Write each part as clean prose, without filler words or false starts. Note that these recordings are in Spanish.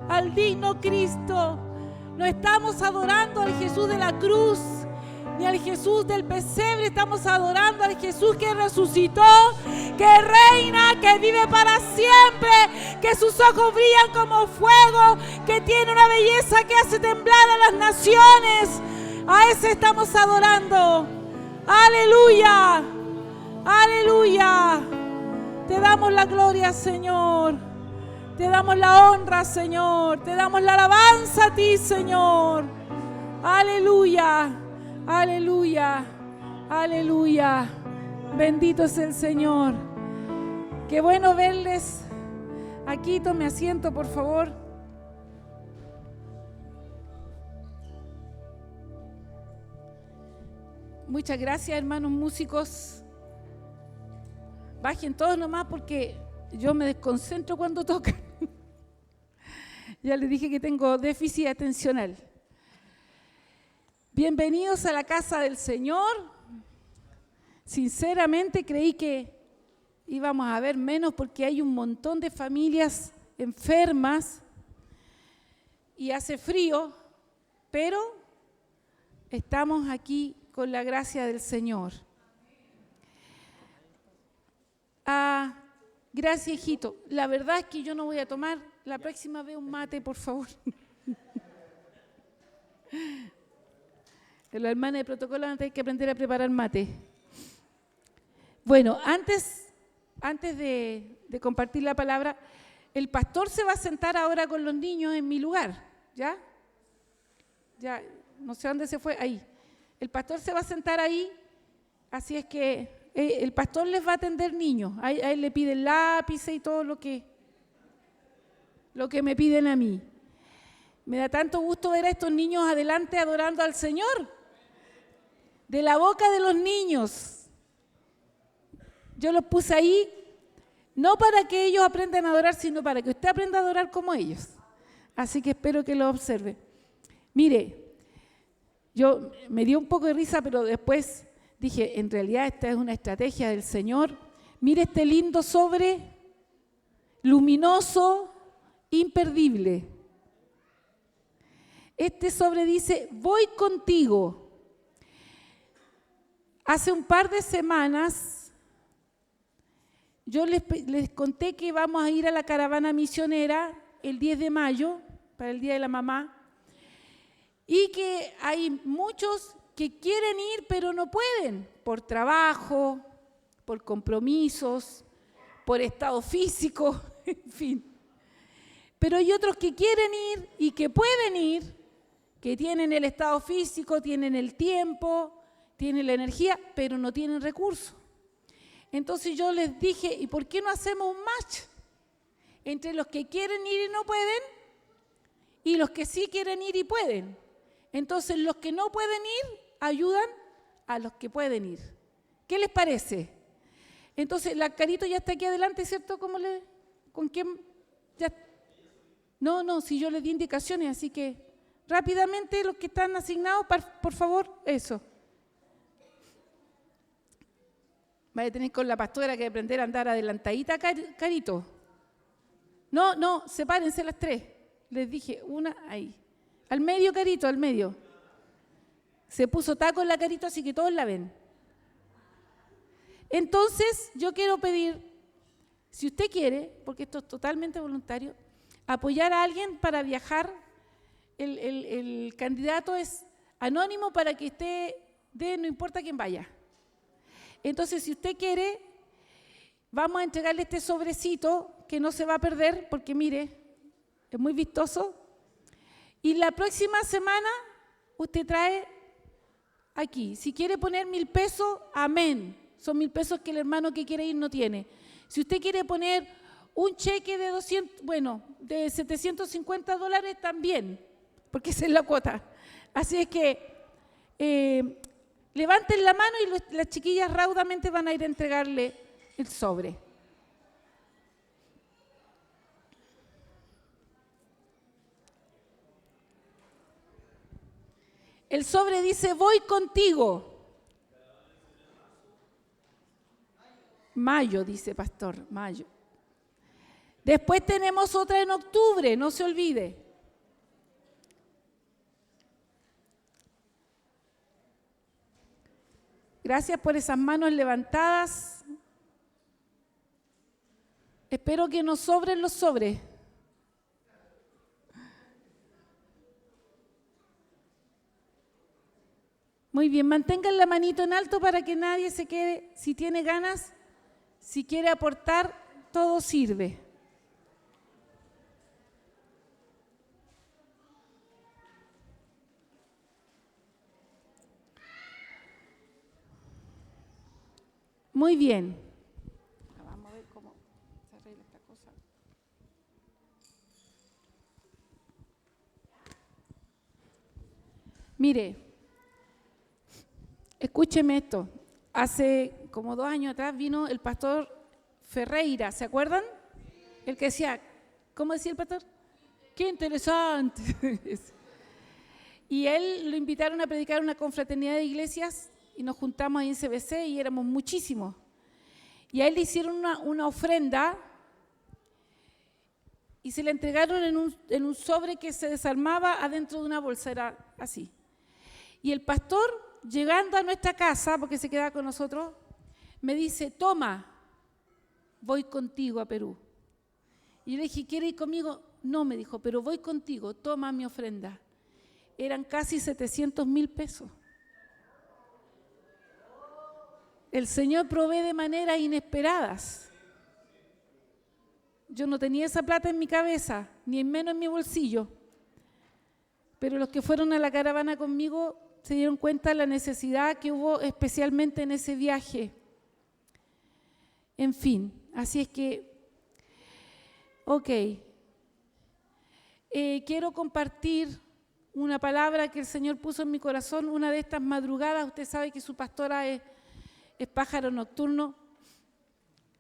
al digno Cristo. No estamos adorando al Jesús de la cruz, ni al Jesús del pesebre. Estamos adorando al Jesús que resucitó, que reina, que vive para siempre, que sus ojos brillan como fuego, que tiene una belleza que hace temblar a las naciones. A ese estamos adorando. Aleluya, aleluya. Te damos la gloria, Señor. Te damos la honra, Señor. Te damos la alabanza a ti, Señor. Aleluya, aleluya, aleluya. Bendito es el Señor. Qué bueno verles. Aquí tome asiento, por favor. Muchas gracias, hermanos músicos. Bajen todos nomás porque yo me desconcentro cuando tocan. Ya les dije que tengo déficit atencional. Bienvenidos a la casa del Señor. Sinceramente creí que íbamos a ver menos porque hay un montón de familias enfermas y hace frío, pero estamos aquí con la gracia del Señor. Gracias, hijito. La verdad es que yo no voy a tomar la próxima vez un mate, por favor. La hermana de protocolo van a tener que aprender a preparar mate. Bueno, antes de compartir la palabra, el pastor se va a sentar ahora con los niños en mi lugar, ¿ya? Ya, no sé dónde se fue, ahí. El pastor se va a sentar ahí, así es que el pastor les va a atender niños. A él le piden lápices y todo lo que me piden a mí. Me da tanto gusto ver a estos niños adelante adorando al Señor. De la boca de los niños. Yo los puse ahí, no para que ellos aprendan a adorar, sino para que usted aprenda a adorar como ellos. Así que espero que lo observe. Mire, yo me dio un poco de risa, pero después dije, en realidad esta es una estrategia del Señor. Mire este lindo sobre, luminoso, imperdible. Este sobre dice, voy contigo. Hace un par de semanas yo les conté que vamos a ir a la caravana misionera el 10 de mayo, para el Día de la Mamá, y que hay muchos que quieren ir pero no pueden, por trabajo, por compromisos, por estado físico, en fin. Pero hay otros que quieren ir y que pueden ir, que tienen el estado físico, tienen el tiempo, tienen la energía, pero no tienen recursos. Entonces yo les dije, ¿y por qué no hacemos un match entre los que quieren ir y no pueden y los que sí quieren ir y pueden? Entonces los que no pueden ir ayudan a los que pueden ir. ¿Qué les parece? Entonces la Carito ya está aquí adelante, ¿cierto? ¿Con quién? Ya. No, si yo les di indicaciones, así que rápidamente los que están asignados, por favor, eso. Vaya a tener con la pastora que aprender a andar adelantadita, Carito. No, sepárense las tres. Les dije, una ahí. Al medio, Carito, al medio. Se puso taco en la Carito, así que todos la ven. Entonces, yo quiero pedir, si usted quiere, porque esto es totalmente voluntario, apoyar a alguien para viajar. El candidato es anónimo para que esté no importa quién vaya. Entonces, si usted quiere, vamos a entregarle este sobrecito que no se va a perder, porque mire, es muy vistoso. Y la próxima semana usted trae aquí. Si quiere poner 1,000 pesos, amén. Son 1,000 pesos que el hermano que quiere ir no tiene. Si usted quiere poner un cheque de de $750 también, porque esa es la cuota. Así es que levanten la mano y las chiquillas raudamente van a ir a entregarle el sobre. El sobre dice, voy contigo. Mayo, dice pastor, mayo. Después tenemos otra en octubre, no se olvide. Gracias por esas manos levantadas. Espero que nos sobren los sobres. Muy bien, mantengan la manito en alto para que nadie se quede. Si tiene ganas, si quiere aportar, todo sirve. Muy bien. Vamos a ver cómo se arregla esta cosa. Mire, escúcheme esto. Hace como 2 años atrás vino el pastor Ferreira, ¿se acuerdan? El que decía, ¿cómo decía el pastor? ¡Qué interesante! Y él lo invitaron a predicar una confraternidad de iglesias y nos juntamos ahí en CBC y éramos muchísimos. Y a él le hicieron una ofrenda y se la entregaron en un sobre que se desarmaba adentro de una bolsa, era así. Y el pastor, llegando a nuestra casa, porque se quedaba con nosotros, me dice, toma, voy contigo a Perú. Y yo le dije, ¿quiere ir conmigo? No, me dijo, pero voy contigo, toma mi ofrenda. Eran casi 700.000 pesos. El Señor provee de maneras inesperadas. Yo no tenía esa plata en mi cabeza, ni menos en mi bolsillo. Pero los que fueron a la caravana conmigo se dieron cuenta de la necesidad que hubo especialmente en ese viaje. En fin, así es que, ok. Quiero compartir una palabra que el Señor puso en mi corazón una de estas madrugadas. Usted sabe que su pastora es pájaro nocturno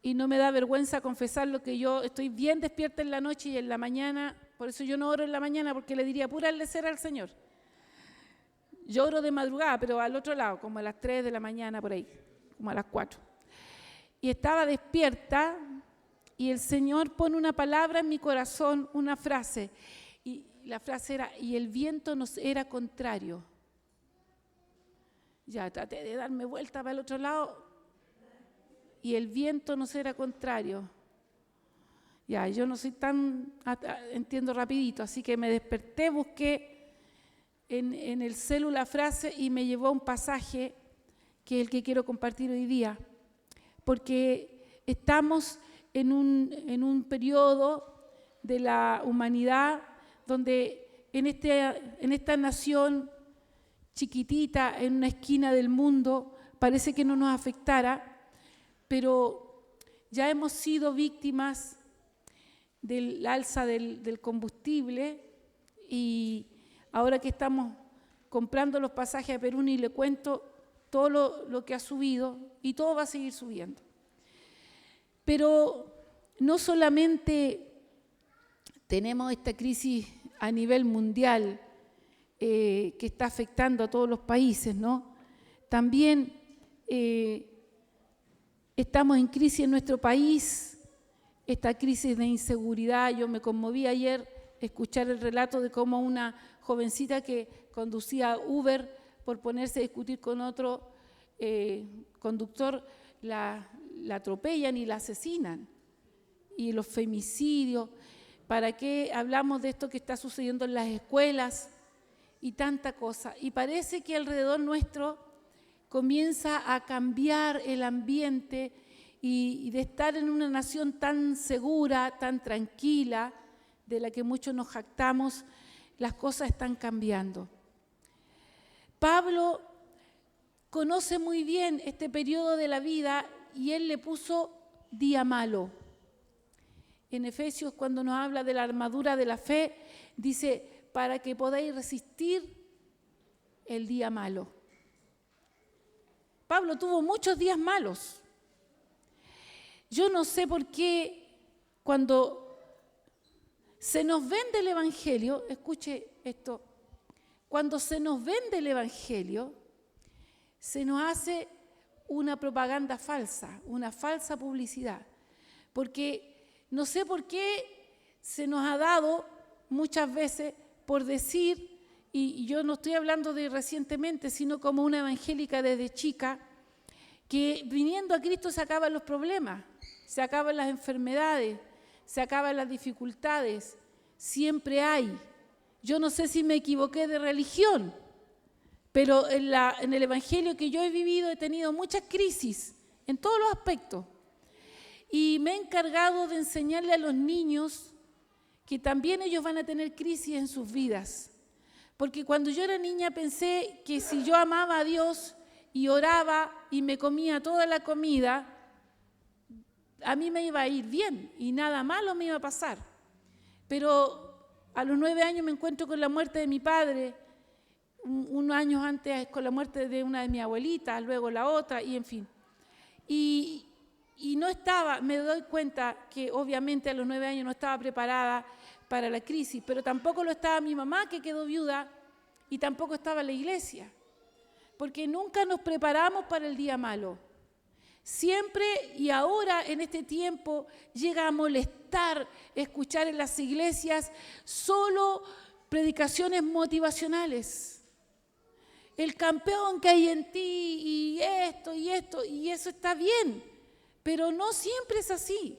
y no me da vergüenza confesar lo que yo estoy bien despierta en la noche y en la mañana, por eso yo no oro en la mañana porque le diría pura lecera al Señor. Yo oro de madrugada, pero al otro lado, como a las 3 de la mañana por ahí, como a las 4. Y estaba despierta y el Señor pone una palabra en mi corazón, una frase, y la frase era, y el viento nos era contrario. Ya traté de darme vuelta para el otro lado y el viento nos era contrario. Ya, yo no soy tan, entiendo rapidito, así que me desperté, busqué en el celu la frase y me llevó a un pasaje que es el que quiero compartir hoy día, porque estamos en un periodo de la humanidad donde en esta nación chiquitita, en una esquina del mundo, parece que no nos afectara, pero ya hemos sido víctimas del alza del combustible y ahora que estamos comprando los pasajes a Perú, y le cuento todo lo que ha subido y todo va a seguir subiendo. Pero no solamente tenemos esta crisis a nivel mundial que está afectando a todos los países, ¿no? También estamos en crisis en nuestro país, esta crisis de inseguridad. Yo me conmoví ayer escuchar el relato de cómo una jovencita que conducía Uber por ponerse a discutir con otro conductor la atropellan y la asesinan. Y los femicidios, ¿para qué hablamos de esto que está sucediendo en las escuelas? Y tanta cosa. Y parece que alrededor nuestro comienza a cambiar el ambiente y de estar en una nación tan segura, tan tranquila, de la que muchos nos jactamos, las cosas están cambiando. Pablo conoce muy bien este periodo de la vida y él le puso día malo. En Efesios, cuando nos habla de la armadura de la fe, dice, para que podáis resistir el día malo. Pablo tuvo muchos días malos. Yo no sé por qué cuando se nos vende el Evangelio, escuche esto, cuando se nos vende el Evangelio, se nos hace una propaganda falsa, una falsa publicidad, porque no sé por qué se nos ha dado muchas veces por decir, y yo no estoy hablando de recientemente, sino como una evangélica desde chica, que viniendo a Cristo se acaban los problemas, se acaban las enfermedades, se acaban las dificultades, siempre hay. Yo no sé si me equivoqué de religión, pero en el evangelio que yo he vivido he tenido muchas crisis en todos los aspectos. Y me he encargado de enseñarle a los niños que también ellos van a tener crisis en sus vidas. Porque cuando yo era niña pensé que si yo amaba a Dios y oraba y me comía toda la comida, a mí me iba a ir bien y nada malo me iba a pasar. Pero a los 9 años me encuentro con la muerte de mi padre, unos años antes con la muerte de una de mis abuelitas, luego la otra, y en fin. Y no estaba, me doy cuenta que obviamente a los 9 años no estaba preparada para la crisis, pero tampoco lo estaba mi mamá, que quedó viuda, y tampoco estaba la iglesia, porque nunca nos preparamos para el día malo. Siempre y ahora en este tiempo llega a molestar escuchar en las iglesias solo predicaciones motivacionales. El campeón que hay en ti y esto, y eso está bien, pero no siempre es así.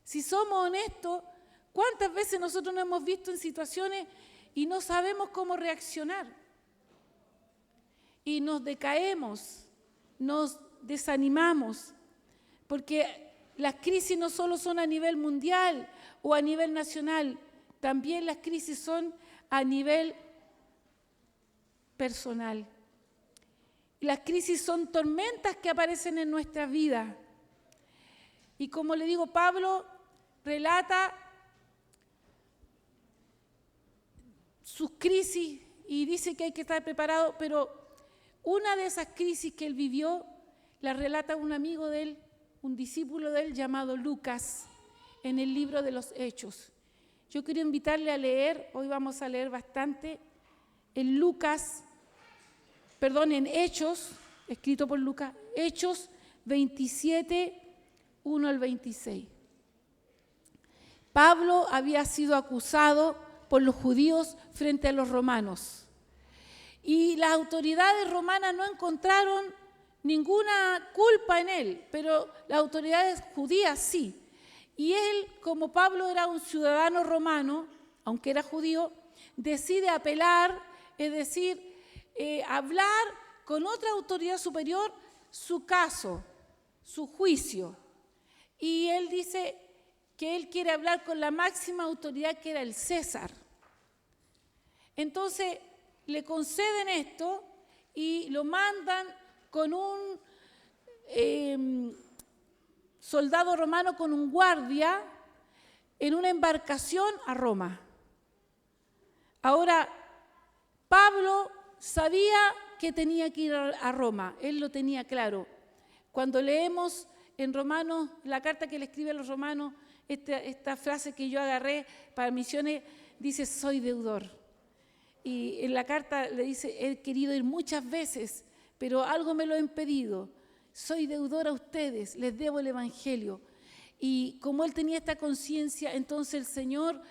Si somos honestos, ¿cuántas veces nosotros nos hemos visto en situaciones y no sabemos cómo reaccionar? Y nos decaemos, nos desanimamos, porque las crisis no solo son a nivel mundial o a nivel nacional, también las crisis son a nivel personal. Las crisis son tormentas que aparecen en nuestra vida. Y como le digo, Pablo relata sus crisis y dice que hay que estar preparado, pero una de esas crisis que él vivió la relata un amigo de él, un discípulo de él llamado Lucas, en el libro de los Hechos. Yo quiero invitarle a leer, hoy vamos a leer bastante, en Hechos, escrito por Lucas, Hechos 27, 1 al 26. Pablo había sido acusado por los judíos frente a los romanos. Y las autoridades romanas no encontraron ninguna culpa en él, pero las autoridades judías sí. Y él, como Pablo era un ciudadano romano, aunque era judío, decide apelar, es decir, hablar con otra autoridad superior su caso, su juicio. Y él dice que él quiere hablar con la máxima autoridad, que era el César. Entonces le conceden esto y lo mandan con un soldado romano, con un guardia, en una embarcación a Roma. Ahora, Pablo sabía que tenía que ir a Roma, él lo tenía claro. Cuando leemos en Romanos, la carta que le escribe a los romanos, esta frase que yo agarré para misiones, dice, soy deudor. Y en la carta le dice, he querido ir muchas veces, pero algo me lo ha impedido. Soy deudor a ustedes, les debo el Evangelio. Y como él tenía esta conciencia, entonces el Señor,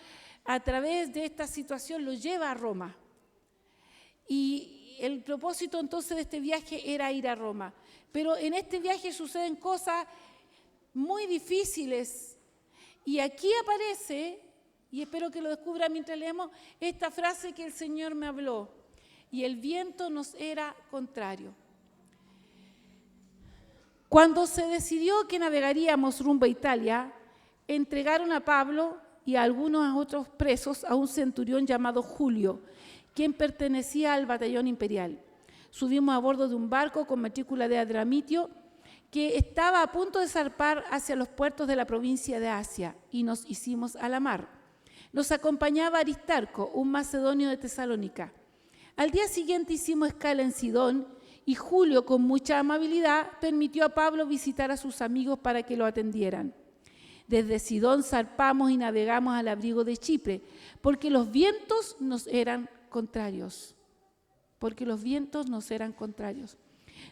a través de esta situación, lo lleva a Roma. Y el propósito entonces de este viaje era ir a Roma. Pero en este viaje suceden cosas muy difíciles. Y aquí aparece, y espero que lo descubra mientras leemos, esta frase que el Señor me habló. Y el viento nos era contrario. Cuando se decidió que navegaríamos rumbo a Italia, entregaron a Pablo y a algunos otros presos a un centurión llamado Julio, quien pertenecía al batallón imperial. Subimos a bordo de un barco con matrícula de Adramitio que estaba a punto de zarpar hacia los puertos de la provincia de Asia, y nos hicimos a la mar. Nos acompañaba Aristarco, un macedonio de Tesalónica. Al día siguiente hicimos escala en Sidón, y Julio, con mucha amabilidad, permitió a Pablo visitar a sus amigos para que lo atendieran. Desde Sidón zarpamos y navegamos al abrigo de Chipre, porque los vientos nos eran contrarios.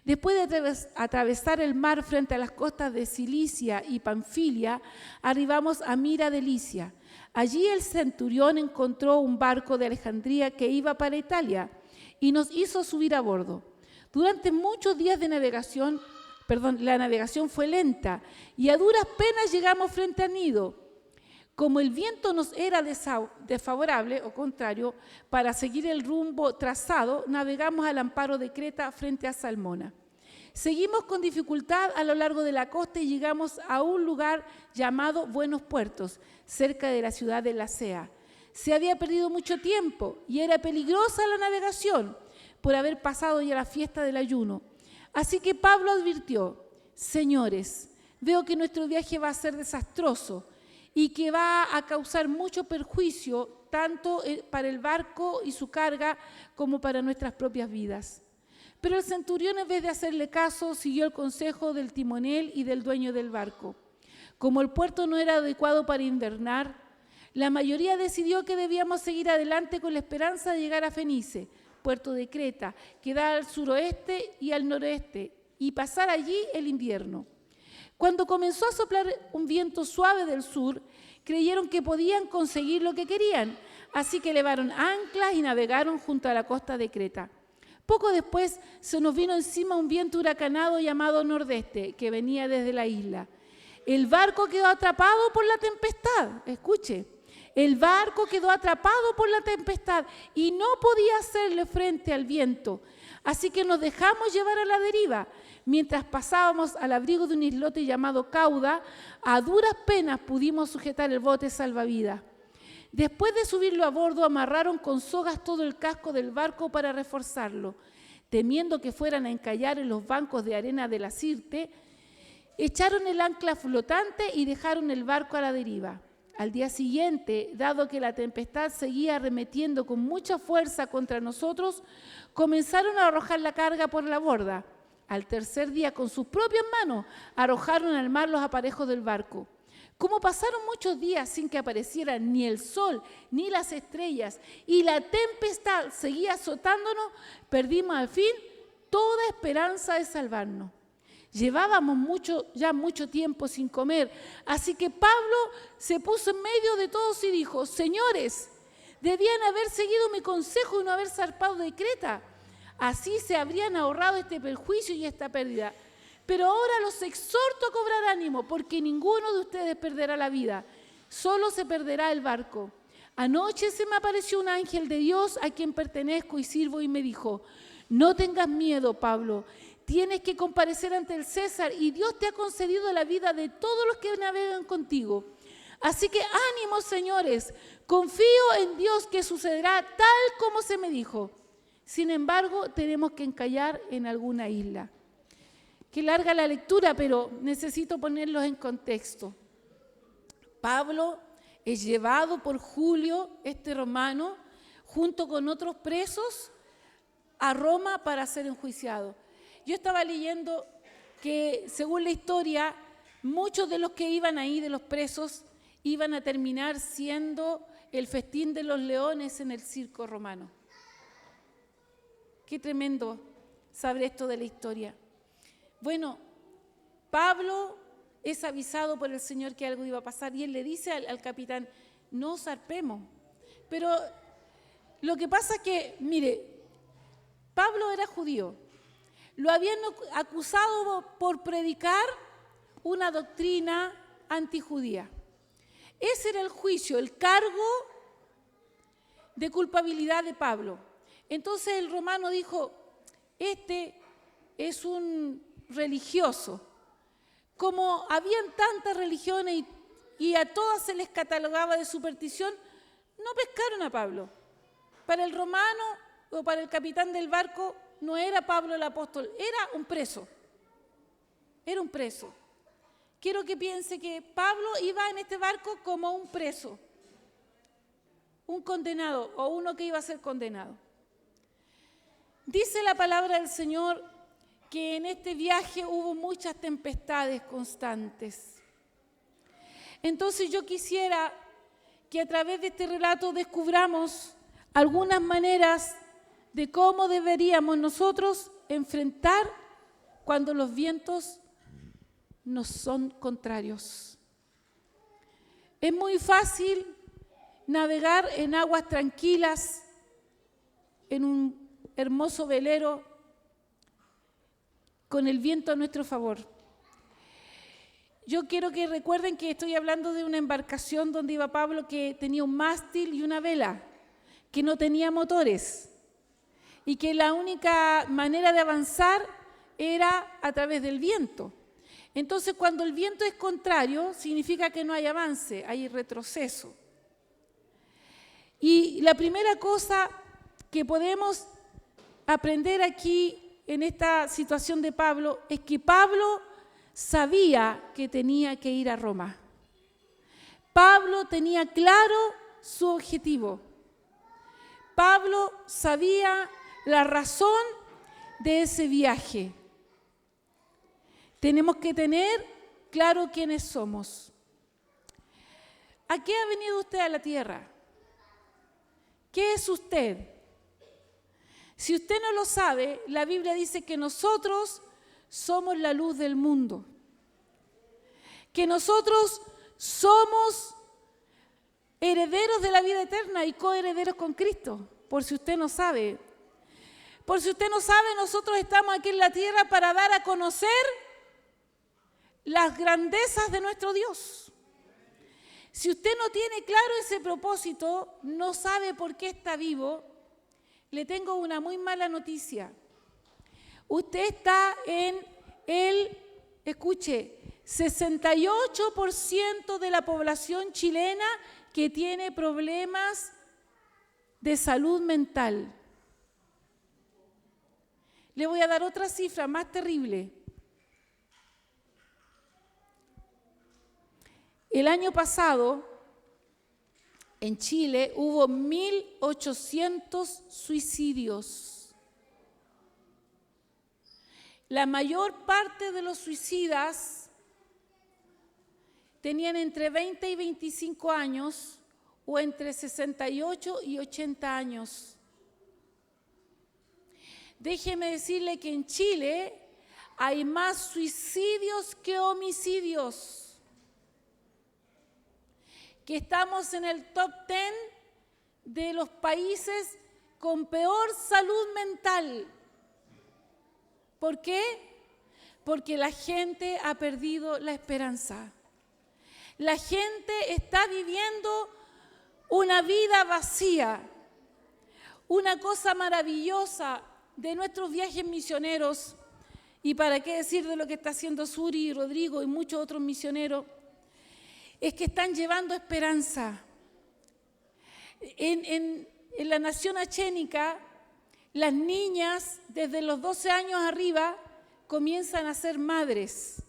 Después de atravesar el mar frente a las costas de Cilicia y Panfilia, arribamos a Mira de Licia. Allí el centurión encontró un barco de Alejandría que iba para Italia y nos hizo subir a bordo. Durante muchos días de navegación, la navegación fue lenta y a duras penas llegamos frente a Gnido. Como el viento nos era desfavorable o contrario, para seguir el rumbo trazado, navegamos al amparo de Creta frente a Salmona. Seguimos con dificultad a lo largo de la costa y llegamos a un lugar llamado Buenos Puertos, cerca de la ciudad de Lacea. Se había perdido mucho tiempo y era peligrosa la navegación por haber pasado ya la fiesta del ayuno. Así que Pablo advirtió: señores, veo que nuestro viaje va a ser desastroso y que va a causar mucho perjuicio tanto para el barco y su carga como para nuestras propias vidas. Pero el centurión, en vez de hacerle caso, siguió el consejo del timonel y del dueño del barco. Como el puerto no era adecuado para invernar, la mayoría decidió que debíamos seguir adelante con la esperanza de llegar a Fenice, puerto de Creta, que da al suroeste y al noreste, y pasar allí el invierno. Cuando comenzó a soplar un viento suave del sur, creyeron que podían conseguir lo que querían, así que levaron anclas y navegaron junto a la costa de Creta. Poco después se nos vino encima un viento huracanado llamado nordeste, que venía desde la isla. El barco quedó atrapado por la tempestad, escuche. El barco quedó atrapado por la tempestad y no podía hacerle frente al viento. Así que nos dejamos llevar a la deriva. Mientras pasábamos al abrigo de un islote llamado Cauda, a duras penas pudimos sujetar el bote salvavidas. Después de subirlo a bordo, amarraron con sogas todo el casco del barco para reforzarlo. Temiendo que fueran a encallar en los bancos de arena de la Sirte, echaron el ancla flotante y dejaron el barco a la deriva. Al día siguiente, dado que la tempestad seguía arremetiendo con mucha fuerza contra nosotros, comenzaron a arrojar la carga por la borda. Al tercer día, con sus propias manos, arrojaron al mar los aparejos del barco. Como pasaron muchos días sin que apareciera ni el sol ni las estrellas y la tempestad seguía azotándonos, perdimos al fin toda esperanza de salvarnos. Llevábamos ya mucho tiempo sin comer, así que Pablo se puso en medio de todos y dijo: señores, debían haber seguido mi consejo y no haber zarpado de Creta. Así se habrían ahorrado este perjuicio y esta pérdida. Pero ahora los exhorto a cobrar ánimo, porque ninguno de ustedes perderá la vida, solo se perderá el barco. Anoche se me apareció un ángel de Dios a quien pertenezco y sirvo y me dijo: no tengas miedo, Pablo, tienes que comparecer ante el César y Dios te ha concedido la vida de todos los que navegan contigo. Así que ánimo, señores, confío en Dios que sucederá tal como se me dijo. Sin embargo, tenemos que encallar en alguna isla. Qué larga la lectura, pero necesito ponerlos en contexto. Pablo es llevado por Julio, este romano, junto con otros presos, a Roma para ser enjuiciado. Yo estaba leyendo que, según la historia, muchos de los que iban ahí, de los presos, iban a terminar siendo el festín de los leones en el circo romano. Qué tremendo saber esto de la historia. Bueno, Pablo es avisado por el Señor que algo iba a pasar y él le dice al capitán: no zarpemos. Pero lo que pasa es que, mire, Pablo era judío. Lo habían acusado por predicar una doctrina antijudía. Ese era el juicio, el cargo de culpabilidad de Pablo. Entonces el romano dijo: este es un religioso. Como habían tantas religiones y a todas se les catalogaba de superstición, no pescaron a Pablo. Para el romano o para el capitán del barco no era Pablo el apóstol, era un preso. Era un preso. Quiero que piense que Pablo iba en este barco como un preso, un condenado o uno que iba a ser condenado. Dice la palabra del Señor que en este viaje hubo muchas tempestades constantes. Entonces yo quisiera que a través de este relato descubramos algunas maneras de cómo deberíamos nosotros enfrentar cuando los vientos nos son contrarios. Es muy fácil navegar en aguas tranquilas, en un hermoso velero, con el viento a nuestro favor. Yo quiero que recuerden que estoy hablando de una embarcación donde iba Pablo que tenía un mástil y una vela, que no tenía motores y que la única manera de avanzar era a través del viento. Entonces, cuando el viento es contrario, significa que no hay avance, hay retroceso. Y la primera cosa que podemos aprender aquí en esta situación de Pablo es que Pablo sabía que tenía que ir a Roma. Pablo tenía claro su objetivo. Pablo sabía la razón de ese viaje. Tenemos que tener claro quiénes somos. ¿A qué ha venido usted a la tierra? ¿Qué es usted? Si usted no lo sabe, la Biblia dice que nosotros somos la luz del mundo. Que nosotros somos herederos de la vida eterna y coherederos con Cristo, por si usted no sabe. Por si usted no sabe, nosotros estamos aquí en la tierra para dar a conocer las grandezas de nuestro Dios. Si usted no tiene claro ese propósito, no sabe por qué está vivo, le tengo una muy mala noticia. Usted está en el, escuche, 68% de la población chilena que tiene problemas de salud mental. Le voy a dar otra cifra más terrible. El año pasado, en Chile, hubo 1.800 suicidios. La mayor parte de los suicidas tenían entre 20 y 25 años o entre 68 y 80 años. Déjeme decirle que en Chile hay más suicidios que homicidios. Que estamos en el top 10 de los países con peor salud mental. ¿Por qué? Porque la gente ha perdido la esperanza. La gente está viviendo una vida vacía. Una cosa maravillosa de nuestros viajes misioneros, y para qué decir de lo que está haciendo Suri y Rodrigo y muchos otros misioneros, es que están llevando esperanza. En la nación achénica, las niñas desde los 12 años arriba comienzan a ser madres.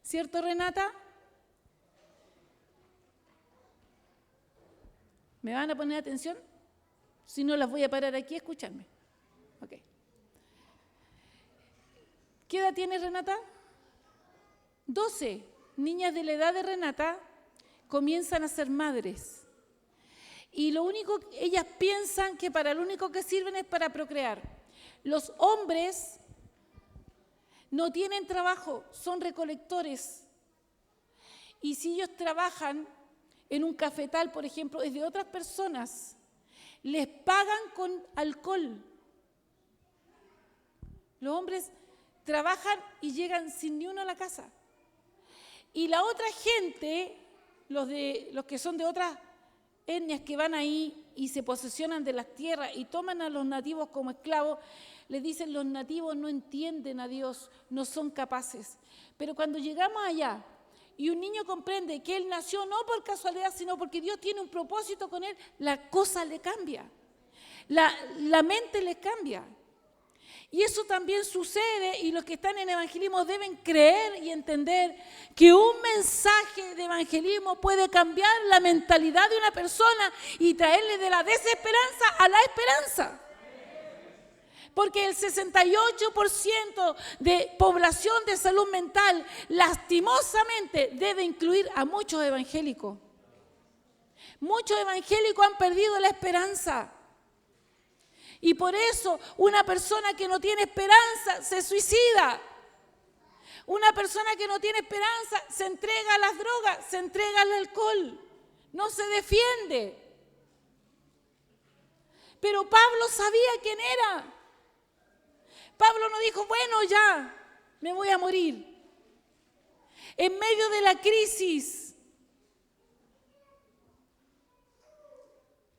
¿Cierto, Renata? ¿Me van a poner atención? Si no, las voy a parar aquí a escucharme. Ok. ¿Qué edad tiene Renata? 12. Niñas de la edad de Renata comienzan a ser madres. Y lo único, ellas piensan que para lo único que sirven es para procrear. Los hombres no tienen trabajo, son recolectores. Y si ellos trabajan en un cafetal, por ejemplo, es de otras personas, les pagan con alcohol. Los hombres trabajan y llegan sin ni uno a la casa. Y la otra gente, los que son de otras etnias que van ahí y se posesionan de las tierras y toman a los nativos como esclavos, les dicen: los nativos no entienden a Dios, no son capaces. Pero cuando llegamos allá y un niño comprende que él nació no por casualidad, sino porque Dios tiene un propósito con él, la cosa le cambia, la mente le cambia. Y eso también sucede, y los que están en evangelismo deben creer y entender que un mensaje de evangelismo puede cambiar la mentalidad de una persona y traerle de la desesperanza a la esperanza. Porque el 68% de población de salud mental, lastimosamente, debe incluir a muchos evangélicos. Muchos evangélicos han perdido la esperanza. Y por eso una persona que no tiene esperanza se suicida. Una persona que no tiene esperanza se entrega a las drogas, se entrega al alcohol, no se defiende. Pero Pablo sabía quién era. Pablo no dijo, bueno, ya, me voy a morir. En medio de la crisis,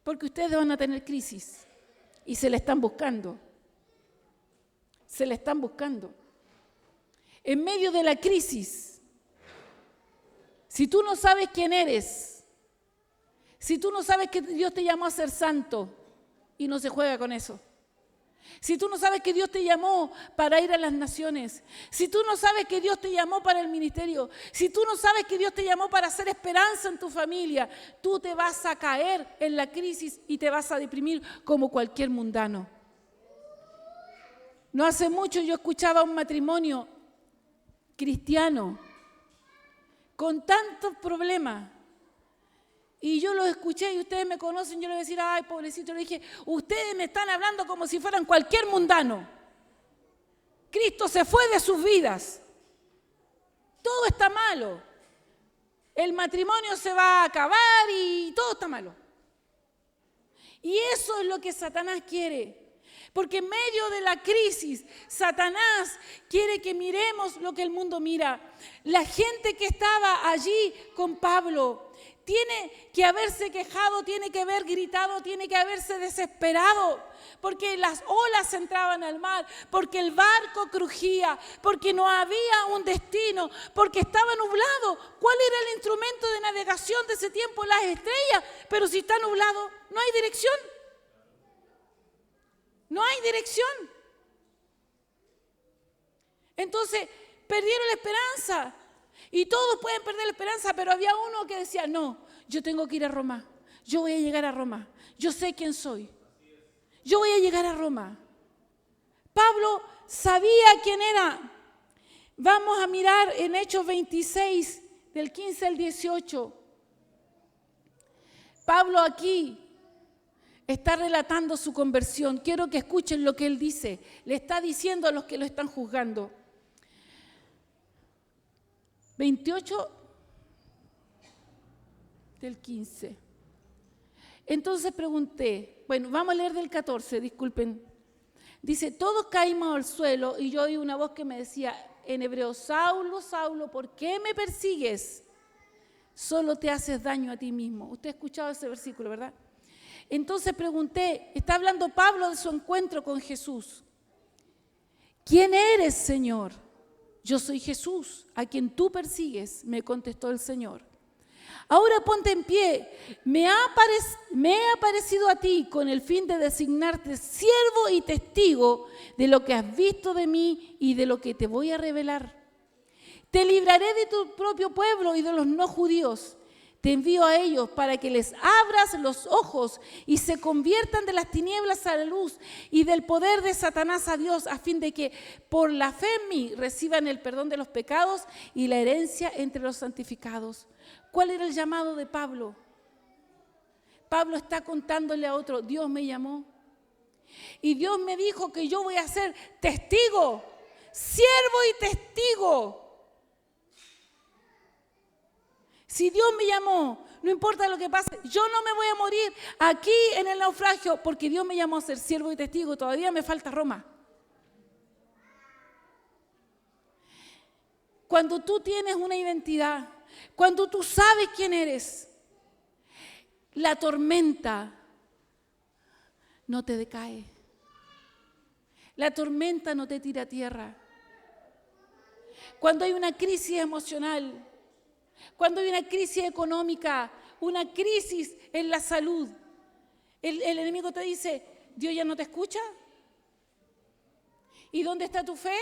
porque ustedes van a tener crisis y se la están buscando. Se la están buscando. En medio de la crisis, si tú no sabes quién eres, si tú no sabes que Dios te llamó a ser santo y no se juega con eso, si tú no sabes que Dios te llamó para ir a las naciones, si tú no sabes que Dios te llamó para el ministerio, si tú no sabes que Dios te llamó para hacer esperanza en tu familia, tú te vas a caer en la crisis y te vas a deprimir como cualquier mundano. No hace mucho yo escuchaba un matrimonio cristiano con tantos problemas y yo los escuché y ustedes me conocen, yo les voy a decir, ay, pobrecito, le dije, ustedes me están hablando como si fueran cualquier mundano. Cristo se fue de sus vidas. Todo está malo. El matrimonio se va a acabar y todo está malo. Y eso es lo que Satanás quiere. Porque en medio de la crisis, Satanás quiere que miremos lo que el mundo mira. La gente que estaba allí con Pablo tiene que haberse quejado, tiene que haber gritado, tiene que haberse desesperado, porque las olas entraban al mar, porque el barco crujía, porque no había un destino, porque estaba nublado. ¿Cuál era el instrumento de navegación de ese tiempo? Las estrellas. Pero si está nublado, no hay dirección. No hay dirección. Entonces, perdieron la esperanza. Y todos pueden perder la esperanza, pero había uno que decía, no, yo tengo que ir a Roma. Yo voy a llegar a Roma. Yo sé quién soy. Yo voy a llegar a Roma. Pablo sabía quién era. Vamos a mirar en Hechos 26, del 15 al 18. Pablo aquí está relatando su conversión. Quiero que escuchen lo que él dice. Le está diciendo a los que lo están juzgando. 28 del 15. Entonces pregunté, bueno, vamos a leer del 14, disculpen. Dice, todos caímos al suelo y yo oí una voz que me decía en hebreo, Saulo, Saulo, ¿por qué me persigues? Solo te haces daño a ti mismo. Usted ha escuchado ese versículo, ¿verdad? Entonces pregunté, está hablando Pablo de su encuentro con Jesús. ¿Quién eres, Señor? Yo soy Jesús, a quien tú persigues, me contestó el Señor. Ahora ponte en pie, me he aparecido a ti con el fin de designarte siervo y testigo de lo que has visto de mí y de lo que te voy a revelar. Te libraré de tu propio pueblo y de los no judíos. Te envío a ellos para que les abras los ojos y se conviertan de las tinieblas a la luz y del poder de Satanás a Dios, a fin de que por la fe en mí reciban el perdón de los pecados y la herencia entre los santificados. ¿Cuál era el llamado de Pablo? Pablo está contándole a otro, Dios me llamó y Dios me dijo que yo voy a ser testigo, siervo y testigo. Si Dios me llamó, no importa lo que pase, yo no me voy a morir aquí en el naufragio porque Dios me llamó a ser siervo y testigo. Todavía me falta Roma. Cuando tú tienes una identidad, cuando tú sabes quién eres, la tormenta no te decae. La tormenta no te tira a tierra. Cuando hay una crisis emocional, cuando hay una crisis económica, una crisis en la salud, el enemigo te dice, ¿Dios ya no te escucha? ¿Y dónde está tu fe?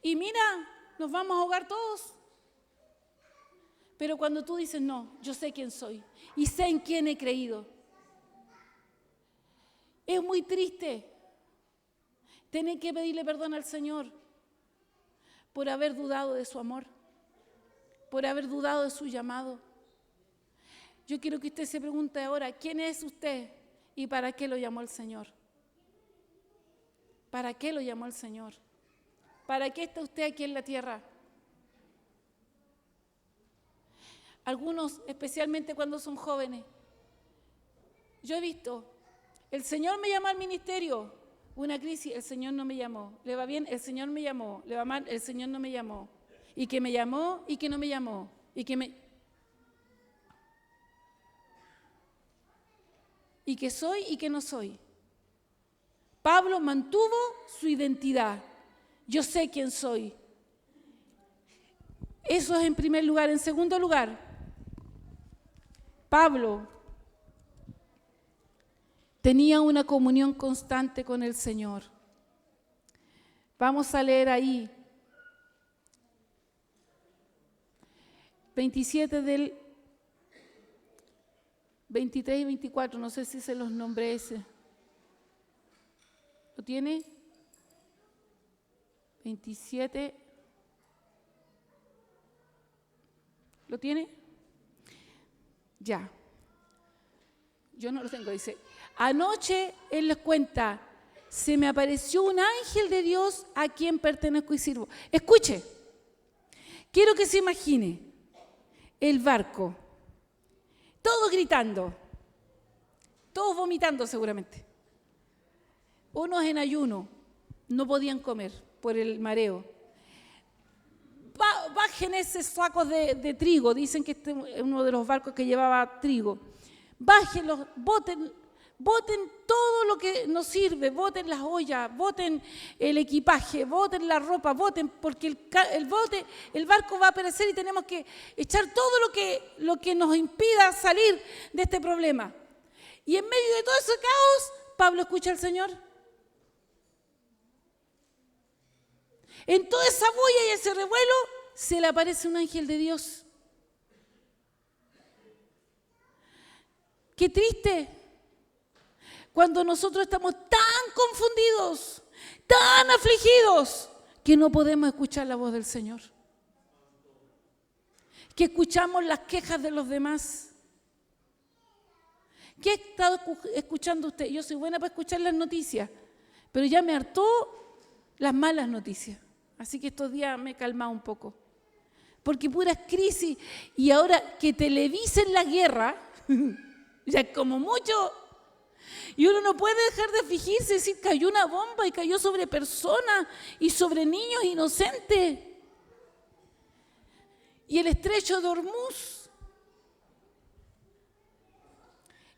Y mira, nos vamos a ahogar todos. Pero cuando tú dices, no, yo sé quién soy y sé en quién he creído. Es muy triste tener que pedirle perdón al Señor por haber dudado de su amor, por haber dudado de su llamado. Yo quiero que usted se pregunte ahora, ¿quién es usted? ¿Y para qué lo llamó el Señor? ¿Para qué lo llamó el Señor? ¿Para qué está usted aquí en la tierra? Algunos, especialmente cuando son jóvenes. Yo he visto, el Señor me llamó al ministerio, una crisis, el Señor no me llamó. ¿Le va bien? El Señor me llamó. ¿Le va mal? El Señor no me llamó. Y que me llamó y que no me llamó. Y que soy y que no soy. Pablo mantuvo su identidad. Yo sé quién soy. Eso es en primer lugar. En segundo lugar, Pablo tenía una comunión constante con el Señor. Vamos a leer ahí 27 del 23 y 24, no sé si se los nombré ese. ¿Lo tiene? 27. ¿Lo tiene? Ya. Yo no lo tengo, dice. Anoche, él les cuenta, se me apareció un ángel de Dios a quien pertenezco y sirvo. Escuche, quiero que se imagine el barco, todos gritando, todos vomitando seguramente. Unos en ayuno, no podían comer por el mareo. Bajen esos sacos de trigo, dicen que este es uno de los barcos que llevaba trigo. Bájenlos, boten todo lo que nos sirve, boten las ollas, boten el equipaje, boten la ropa, boten, porque el barco va a perecer y tenemos que echar todo lo que nos impida salir de este problema. Y en medio de todo ese caos, Pablo escucha al Señor. En toda esa bulla y ese revuelo, se le aparece un ángel de Dios. Qué triste cuando nosotros estamos tan confundidos, tan afligidos, que no podemos escuchar la voz del Señor. Que escuchamos las quejas de los demás. ¿Qué ha estado escuchando usted? Yo soy buena para escuchar las noticias, pero ya me hartó las malas noticias. Así que estos días me he calmado un poco. Porque puras crisis, y ahora que televisen la guerra, ya es como mucho. Y uno no puede dejar de afligirse, decir, cayó una bomba y cayó sobre personas y sobre niños inocentes. Y el estrecho de Hormuz.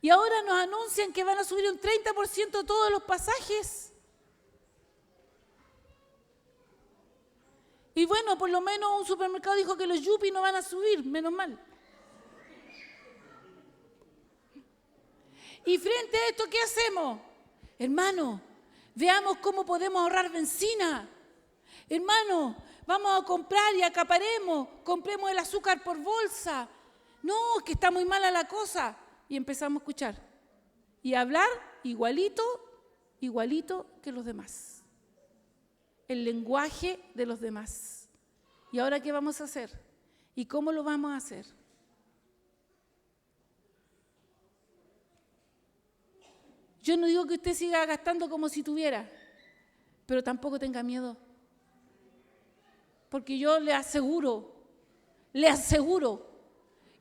Y ahora nos anuncian que van a subir un 30% todos los pasajes. Y bueno, por lo menos un supermercado dijo que los yuppies no van a subir, menos mal. Y frente a esto, ¿qué hacemos? Hermano, veamos cómo podemos ahorrar benzina. Hermano, vamos a comprar y acaparemos, compremos el azúcar por bolsa. No, que está muy mala la cosa. Y empezamos a escuchar y a hablar igualito que los demás. El lenguaje de los demás. ¿Y ahora qué vamos a hacer? ¿Y cómo lo vamos a hacer? Yo no digo que usted siga gastando como si tuviera, pero tampoco tenga miedo. Porque yo le aseguro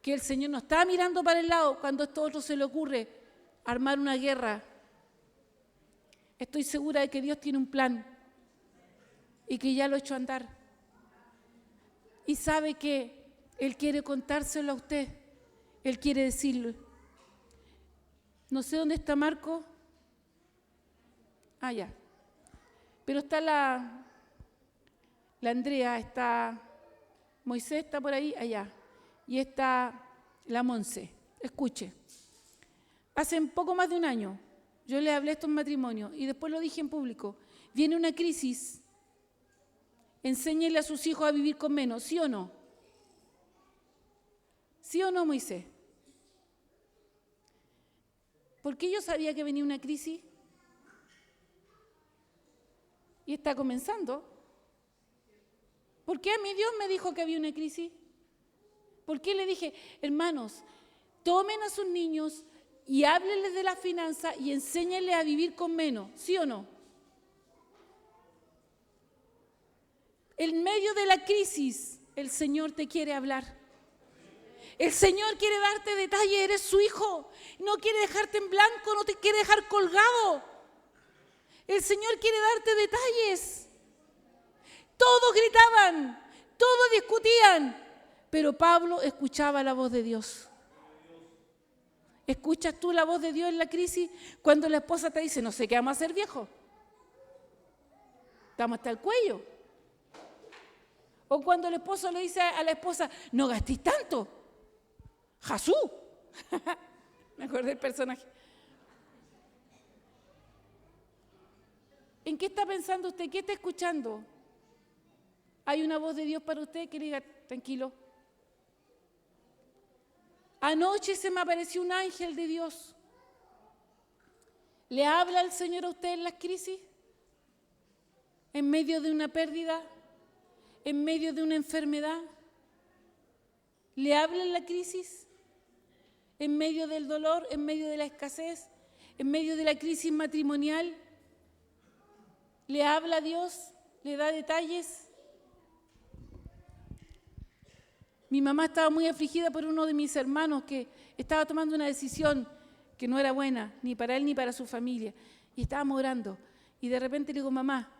que el Señor no está mirando para el lado cuando a esto otro se le ocurre armar una guerra. Estoy segura de que Dios tiene un plan y que ya lo ha hecho andar. Y sabe que Él quiere contárselo a usted. Él quiere decirlo. No sé dónde está Marco. Ah, ya. Pero está la Andrea, está Moisés, está por ahí, allá. Y está la Monse. Escuche. Hace un poco más de un año yo le hablé a estos matrimonios y después lo dije en público. Viene una crisis. Enséñele a sus hijos a vivir con menos, ¿sí o no? ¿Sí o no, Moisés? ¿Por qué yo sabía que venía una crisis? Y está comenzando. ¿Por qué a mí Dios me dijo que había una crisis? ¿Por qué le dije, hermanos, tomen a sus niños, y hábleles de la finanza y enséñenles a vivir con menos, ¿sí o no? En medio de la crisis, el Señor te quiere hablar. El Señor quiere darte detalles, eres su hijo. No quiere dejarte en blanco, no te quiere dejar colgado. El Señor quiere darte detalles. Todos gritaban, todos discutían, pero Pablo escuchaba la voz de Dios. ¿Escuchas tú la voz de Dios en la crisis? Cuando la esposa te dice, no sé qué vamos a hacer, viejo. Estamos hasta el cuello. O cuando el esposo le dice a la esposa, no gastéis tanto. Jasú. Me acuerdo del personaje. ¿En qué está pensando usted? ¿Qué está escuchando? ¿Hay una voz de Dios para usted que le diga, tranquilo? Anoche se me apareció un ángel de Dios. ¿Le habla el Señor a usted en las crisis? ¿En medio de una pérdida? ¿En medio de una enfermedad? ¿Le habla en la crisis? ¿En medio del dolor? ¿En medio de la escasez? ¿En medio de la crisis matrimonial? ¿Le habla a Dios? ¿Le da detalles? Mi mamá estaba muy afligida por uno de mis hermanos que estaba tomando una decisión que no era buena, ni para él ni para su familia. Y estábamos orando. Y de repente le digo, mamá,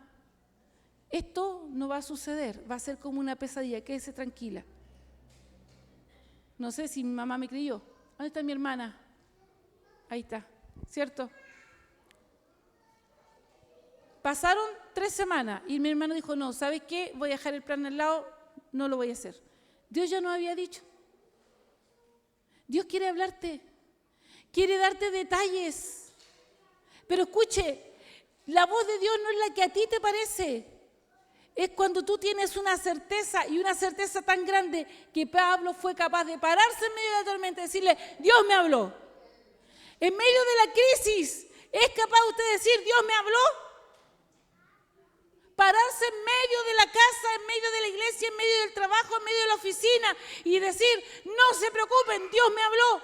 esto no va a suceder, va a ser como una pesadilla, quédese tranquila. No sé si mi mamá me creyó. ¿Dónde está mi hermana? Ahí está, ¿cierto? Pasaron 3 semanas y mi hermano dijo, no, ¿sabes qué? Voy a dejar el plan al lado, no lo voy a hacer. Dios ya nos había dicho. Dios quiere hablarte, quiere darte detalles. Pero escuche, la voz de Dios no es la que a ti te parece. Es cuando tú tienes una certeza y una certeza tan grande que Pablo fue capaz de pararse en medio de la tormenta y decirle, Dios me habló. En medio de la crisis, ¿es capaz usted de decir, Dios me habló? Pararse en medio de la casa, en medio de la iglesia, en medio del trabajo, en medio de la oficina y decir, no se preocupen, Dios me habló.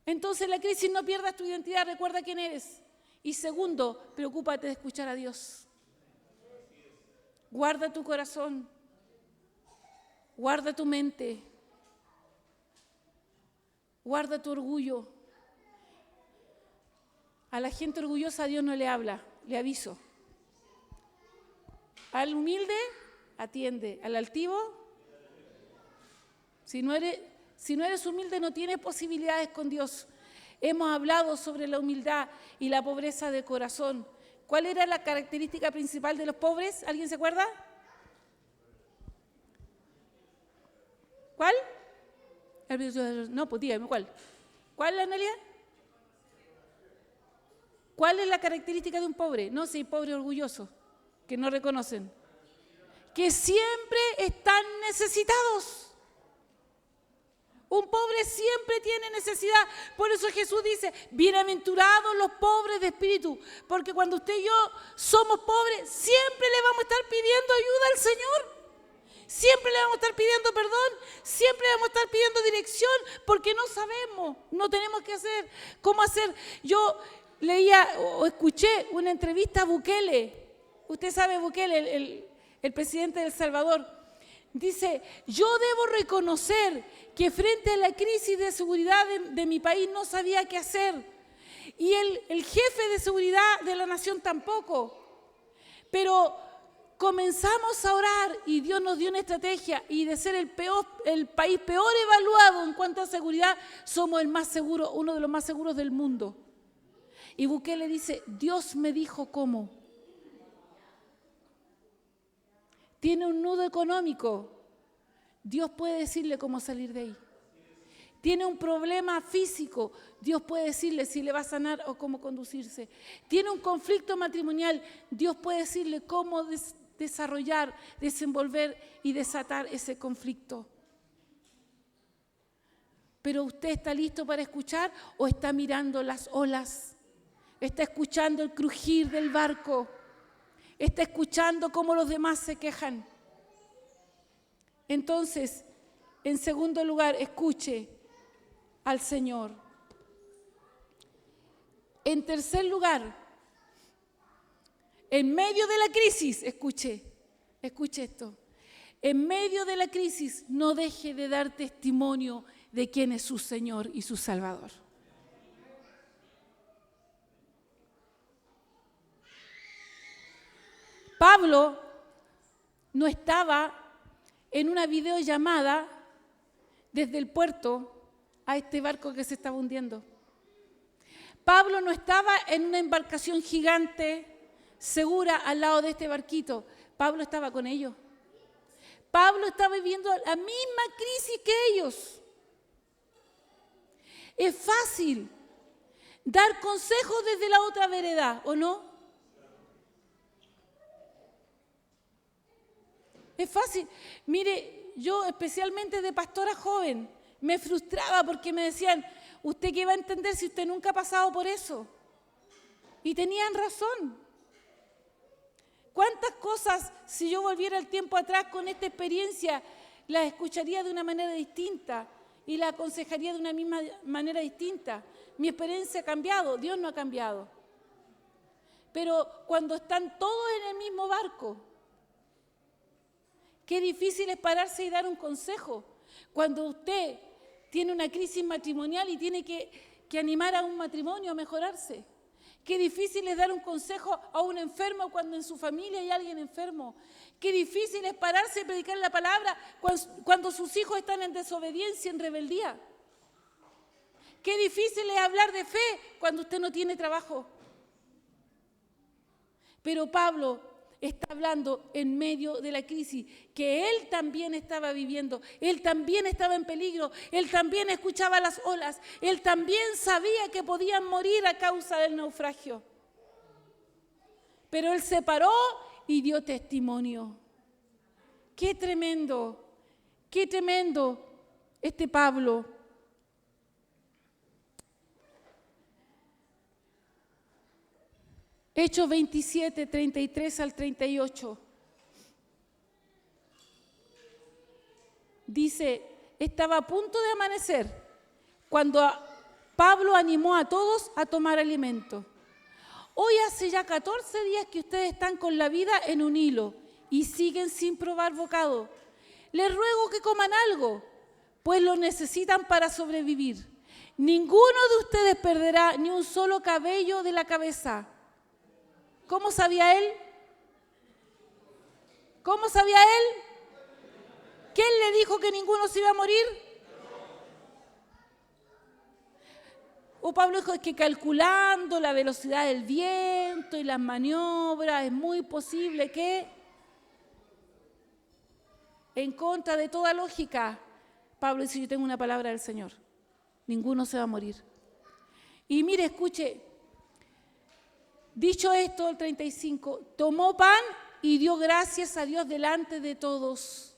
Entonces en la crisis no pierdas tu identidad, recuerda quién eres. Y segundo, preocúpate de escuchar a Dios. Guarda tu corazón, guarda tu mente, guarda tu orgullo. A la gente orgullosa Dios no le habla, le aviso. Al humilde, atiende. Al altivo, si no eres humilde no tienes posibilidades con Dios. Hemos hablado sobre la humildad y la pobreza de corazón. ¿Cuál era la característica principal de los pobres? ¿Alguien se acuerda? ¿Cuál? No, pues dígame, ¿cuál? ¿Cuál, Anelia? ¿Cuál es la característica de un pobre? No, si hay pobres orgullosos, que no reconocen. Que siempre están necesitados. Un pobre siempre tiene necesidad. Por eso Jesús dice, bienaventurados los pobres de espíritu. Porque cuando usted y yo somos pobres, siempre le vamos a estar pidiendo ayuda al Señor. Siempre le vamos a estar pidiendo perdón. Siempre le vamos a estar pidiendo dirección. Porque no sabemos, no tenemos que hacer. ¿Cómo hacer? Yo leía o escuché una entrevista a Bukele. Usted sabe Bukele, el presidente de El Salvador. Dice, yo debo reconocer que frente a la crisis de seguridad de mi país no sabía qué hacer. Y el jefe de seguridad de la nación tampoco. Pero comenzamos a orar y Dios nos dio una estrategia y de ser el país peor evaluado en cuanto a seguridad, somos el más seguro, uno de los más seguros del mundo. Y Bukele dice, Dios me dijo cómo. Tiene un nudo económico, Dios puede decirle cómo salir de ahí. Tiene un problema físico, Dios puede decirle si le va a sanar o cómo conducirse. Tiene un conflicto matrimonial, Dios puede decirle cómo desarrollar, desenvolver y desatar ese conflicto. Pero ¿usted está listo para escuchar o está mirando las olas? ¿Está escuchando el crujir del barco? ¿Está escuchando cómo los demás se quejan? Entonces, En segundo lugar, escuche al Señor. En tercer lugar, en medio de la crisis, escuche esto. En medio de la crisis, no deje de dar testimonio de quién es su Señor y su Salvador. Pablo no estaba en una videollamada desde el puerto a este barco que se estaba hundiendo. Pablo no estaba en una embarcación gigante, segura, al lado de este barquito. Pablo estaba con ellos. Pablo estaba viviendo la misma crisis que ellos. Es fácil dar consejos desde la otra vereda, ¿o no? Es fácil. Mire, yo especialmente de pastora joven, me frustraba porque me decían, ¿usted qué va a entender si usted nunca ha pasado por eso? Y tenían razón. ¿Cuántas cosas, si yo volviera el tiempo atrás con esta experiencia, las escucharía de una manera distinta y las aconsejaría de una misma manera distinta? Mi experiencia ha cambiado, Dios no ha cambiado. Pero cuando están todos en el mismo barco, qué difícil es pararse y dar un consejo. Cuando usted tiene una crisis matrimonial y tiene que animar a un matrimonio a mejorarse. Qué difícil es dar un consejo a un enfermo cuando en su familia hay alguien enfermo. Qué difícil es pararse y predicar la palabra cuando sus hijos están en desobediencia, en rebeldía. Qué difícil es hablar de fe cuando usted no tiene trabajo. Pero Pablo está hablando en medio de la crisis que él también estaba viviendo, él también estaba en peligro, él también escuchaba las olas, él también sabía que podían morir a causa del naufragio. Pero él se paró y dio testimonio. Qué tremendo este Pablo. Hechos 27, 33 al 38. Dice, estaba a punto de amanecer cuando Pablo animó a todos a tomar alimento. Hoy hace ya 14 días que ustedes están con la vida en un hilo y siguen sin probar bocado. Les ruego que coman algo, pues lo necesitan para sobrevivir. Ninguno de ustedes perderá ni un solo cabello de la cabeza. ¿Cómo sabía él? ¿Cómo sabía él? ¿Quién le dijo que ninguno se iba a morir? O Pablo dijo que calculando la velocidad del viento y las maniobras es muy posible que, en contra de toda lógica, Pablo dice, yo tengo una palabra del Señor. Ninguno se va a morir. Y mire, escuche. Dicho esto, el 35, tomó pan y dio gracias a Dios delante de todos.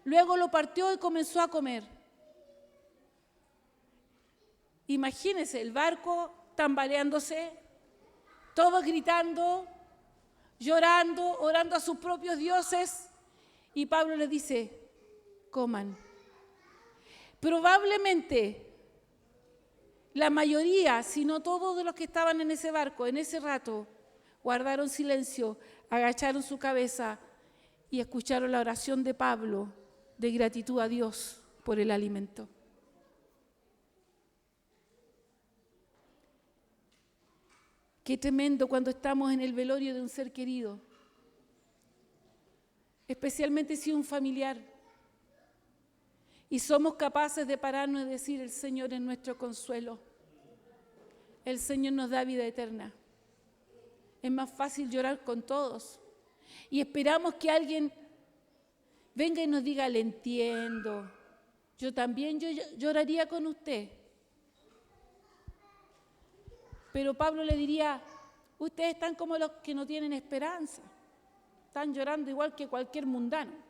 Luego lo partió y comenzó a comer. Imagínense el barco tambaleándose, todos gritando, llorando, orando a sus propios dioses. Y Pablo les dice, coman. Probablemente la mayoría, si no todos de los que estaban en ese barco, en ese rato, guardaron silencio, agacharon su cabeza y escucharon la oración de Pablo de gratitud a Dios por el alimento. Qué tremendo cuando estamos en el velorio de un ser querido, especialmente si es un familiar, y somos capaces de pararnos y decir, el Señor es nuestro consuelo. El Señor nos da vida eterna. Es más fácil llorar con todos. Y esperamos que alguien venga y nos diga, le entiendo. Yo también lloraría con usted. Pero Pablo le diría, ustedes están como los que no tienen esperanza. Están llorando igual que cualquier mundano.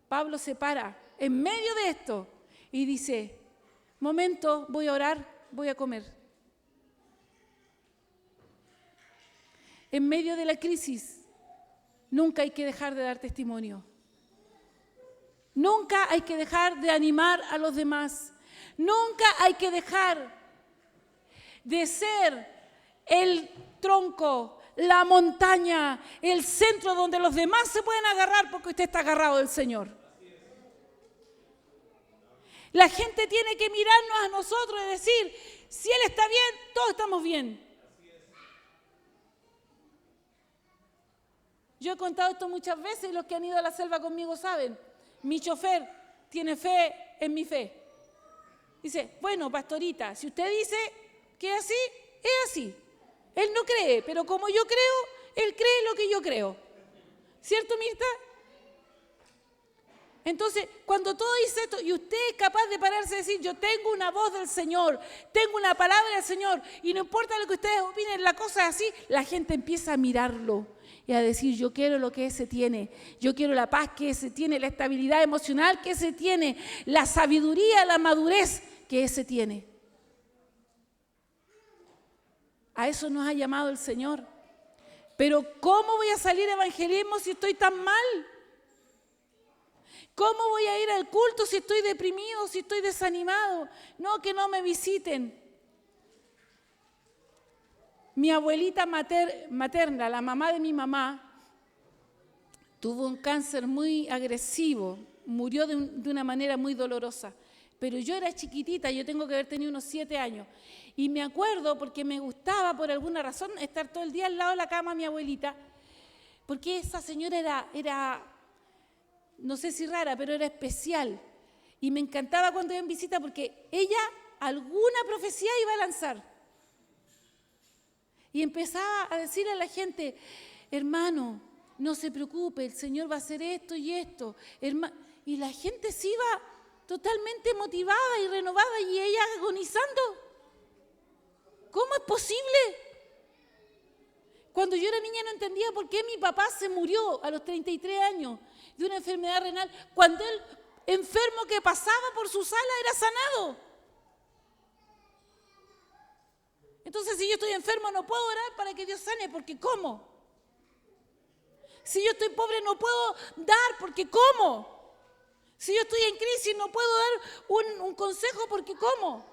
Pablo se para en medio de esto y dice, momento, voy a orar, voy a comer. En medio de la crisis, nunca hay que dejar de dar testimonio. Nunca hay que dejar de animar a los demás. Nunca hay que dejar de ser el tronco, la montaña, el centro donde los demás se pueden agarrar porque usted está agarrado del Señor. La gente tiene que mirarnos a nosotros y decir, si Él está bien, todos estamos bien. Yo he contado esto muchas veces y los que han ido a la selva conmigo saben. Mi chofer tiene fe en mi fe. Dice, bueno, pastorita, si usted dice que es así. Él no cree, pero como yo creo, Él cree lo que yo creo. ¿Cierto, Mirta? Entonces, cuando todo dice esto y usted es capaz de pararse y decir, yo tengo una voz del Señor, tengo una palabra del Señor, y no importa lo que ustedes opinen, la cosa es así, la gente empieza a mirarlo y a decir, yo quiero lo que ese tiene, yo quiero la paz que ese tiene, la estabilidad emocional que ese tiene, la sabiduría, la madurez que ese tiene. A eso nos ha llamado el Señor. Pero ¿cómo voy a salir a evangelismo si estoy tan mal? ¿Cómo voy a ir al culto si estoy deprimido, si estoy desanimado? No, que no me visiten. Mi abuelita materna, la mamá de mi mamá, tuvo un cáncer muy agresivo, murió de una manera muy dolorosa. Pero yo era chiquitita, yo tengo que haber tenido unos 7 años. Y me acuerdo, porque me gustaba por alguna razón estar todo el día al lado de la cama de mi abuelita, porque esa señora era, no sé si rara, pero era especial. Y me encantaba cuando iba en visita porque ella alguna profecía iba a lanzar. Y empezaba a decirle a la gente, hermano, no se preocupe, el Señor va a hacer esto y esto. Y la gente se iba totalmente motivada y renovada y ella agonizando. ¿Cómo es posible? Cuando yo era niña no entendía por qué mi papá se murió a los 33 años de una enfermedad renal, cuando el enfermo que pasaba por su sala era sanado. Entonces, si yo estoy enfermo no puedo orar para que Dios sane, porque ¿cómo? Si yo estoy pobre no puedo dar, porque ¿cómo? Si yo estoy en crisis no puedo dar un consejo, porque ¿cómo?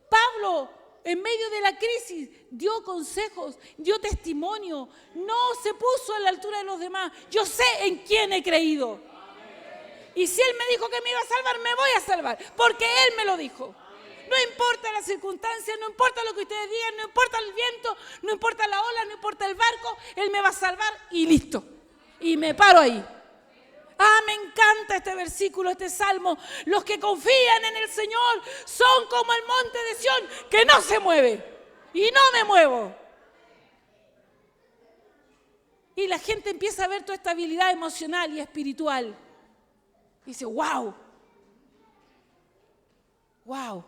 Pablo, en medio de la crisis, dio consejos, dio testimonio, no se puso a la altura de los demás. Yo sé en quién he creído. Y si Él me dijo que me iba a salvar, me voy a salvar, porque Él me lo dijo. No importa las circunstancias, no importa lo que ustedes digan, no importa el viento, no importa la ola, no importa el barco, Él me va a salvar y listo. Y me paro ahí. Me encanta este versículo, este salmo. Los que confían en el Señor son como el monte de Sión, que no se mueve. Y no me muevo. Y la gente empieza a ver tu estabilidad emocional y espiritual. Y dice, wow. Wow.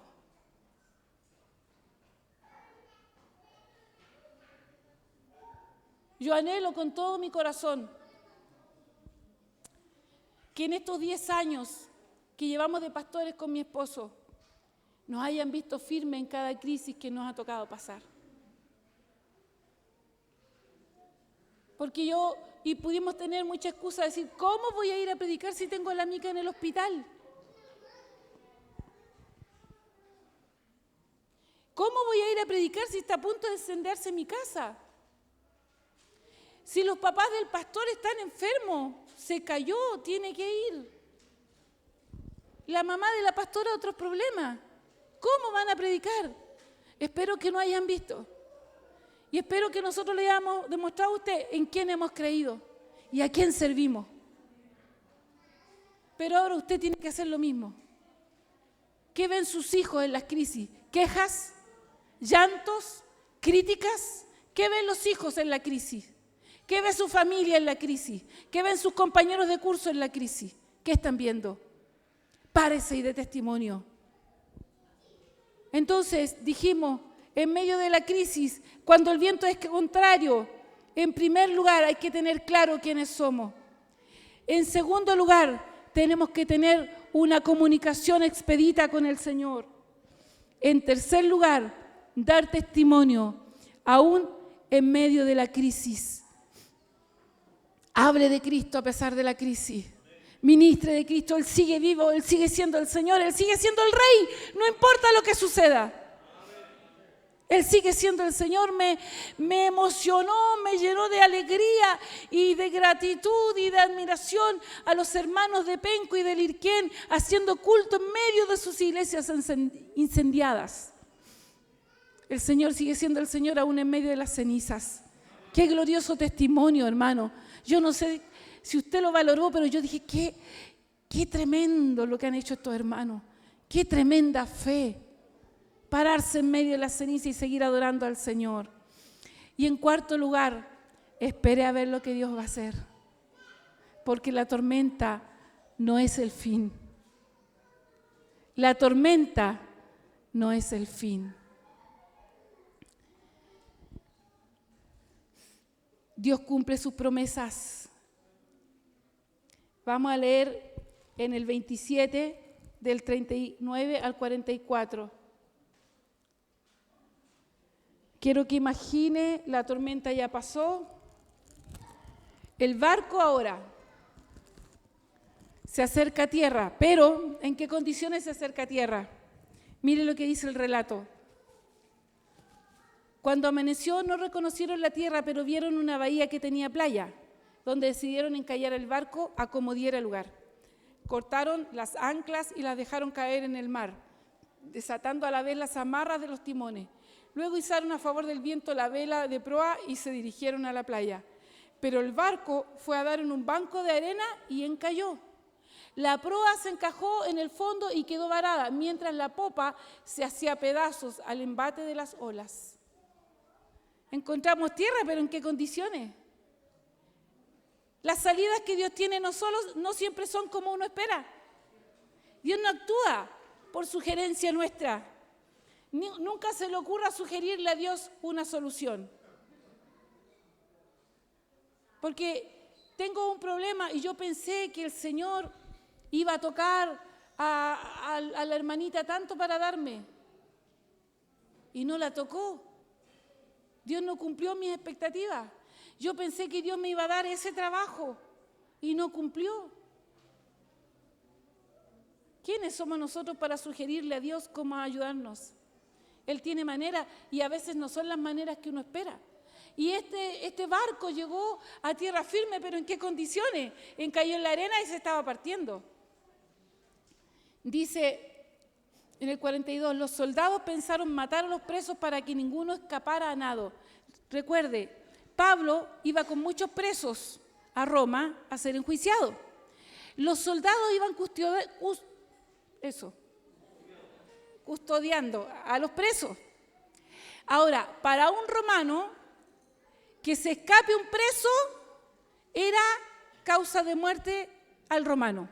Yo anhelo con todo mi corazón que en estos 10 años que llevamos de pastores con mi esposo, nos hayan visto firmes en cada crisis que nos ha tocado pasar. Porque y pudimos tener mucha excusa de decir, ¿cómo voy a ir a predicar si tengo a la Mica en el hospital? ¿Cómo voy a ir a predicar si está a punto de incendiarse mi casa? Si los papás del pastor están enfermos, se cayó, tiene que ir. La mamá de la pastora, otros problemas. ¿Cómo van a predicar? Espero que no hayan visto. Y espero que nosotros le hayamos demostrado a usted en quién hemos creído y a quién servimos. Pero ahora usted tiene que hacer lo mismo. ¿Qué ven sus hijos en las crisis? ¿Quejas? ¿Llantos? ¿Críticas? ¿Qué ven los hijos en la crisis? ¿Qué ve su familia en la crisis? ¿Qué ven sus compañeros de curso en la crisis? ¿Qué están viendo? Párese y dé testimonio. Entonces dijimos, en medio de la crisis, cuando el viento es contrario, en primer lugar hay que tener claro quiénes somos. En segundo lugar, tenemos que tener una comunicación expedita con el Señor. En tercer lugar, dar testimonio, aún en medio de la crisis. Hable de Cristo a pesar de la crisis. Ministre de Cristo, Él sigue vivo, Él sigue siendo el Señor, Él sigue siendo el Rey, no importa lo que suceda. Él sigue siendo el Señor, me emocionó, me llenó de alegría y de gratitud y de admiración a los hermanos de Penco y de Lirquén haciendo culto en medio de sus iglesias incendiadas. El Señor sigue siendo el Señor aún en medio de las cenizas. Qué glorioso testimonio, hermano. Yo no sé si usted lo valoró, pero yo dije, qué tremendo lo que han hecho estos hermanos. Qué tremenda fe. Pararse en medio de la ceniza y seguir adorando al Señor. Y en cuarto lugar, espere a ver lo que Dios va a hacer. Porque la tormenta no es el fin. La tormenta no es el fin. Dios cumple sus promesas. Vamos a leer en el 27, del 39 al 44. Quiero que imagine, la tormenta ya pasó. El barco ahora se acerca a tierra, pero ¿en qué condiciones se acerca a tierra? Mire lo que dice el relato. Cuando amaneció no reconocieron la tierra, pero vieron una bahía que tenía playa, donde decidieron encallar el barco a como diera lugar. Cortaron las anclas y las dejaron caer en el mar, desatando a la vez las amarras de los timones. Luego izaron a favor del viento la vela de proa y se dirigieron a la playa. Pero el barco fue a dar en un banco de arena y encalló. La proa se encajó en el fondo y quedó varada, mientras la popa se hacía pedazos al embate de las olas. Encontramos tierra, pero ¿en qué condiciones? Las salidas que Dios tiene no siempre son como uno espera. Dios no actúa por sugerencia nuestra. Nunca se le ocurra sugerirle a Dios una solución. Porque tengo un problema y yo pensé que el Señor iba a tocar a la hermanita tanto para darme. Y no la tocó. Dios no cumplió mis expectativas. Yo pensé que Dios me iba a dar ese trabajo y no cumplió. ¿Quiénes somos nosotros para sugerirle a Dios cómo ayudarnos? Él tiene maneras y a veces no son las maneras que uno espera. Y este barco llegó a tierra firme, pero ¿en qué condiciones? Encalló en la arena y se estaba partiendo. Dice en el 42, los soldados pensaron matar a los presos para que ninguno escapara a nado. Recuerde, Pablo iba con muchos presos a Roma a ser enjuiciado. Los soldados iban custodiando a los presos. Ahora, para un romano, que se escape un preso era causa de muerte al romano.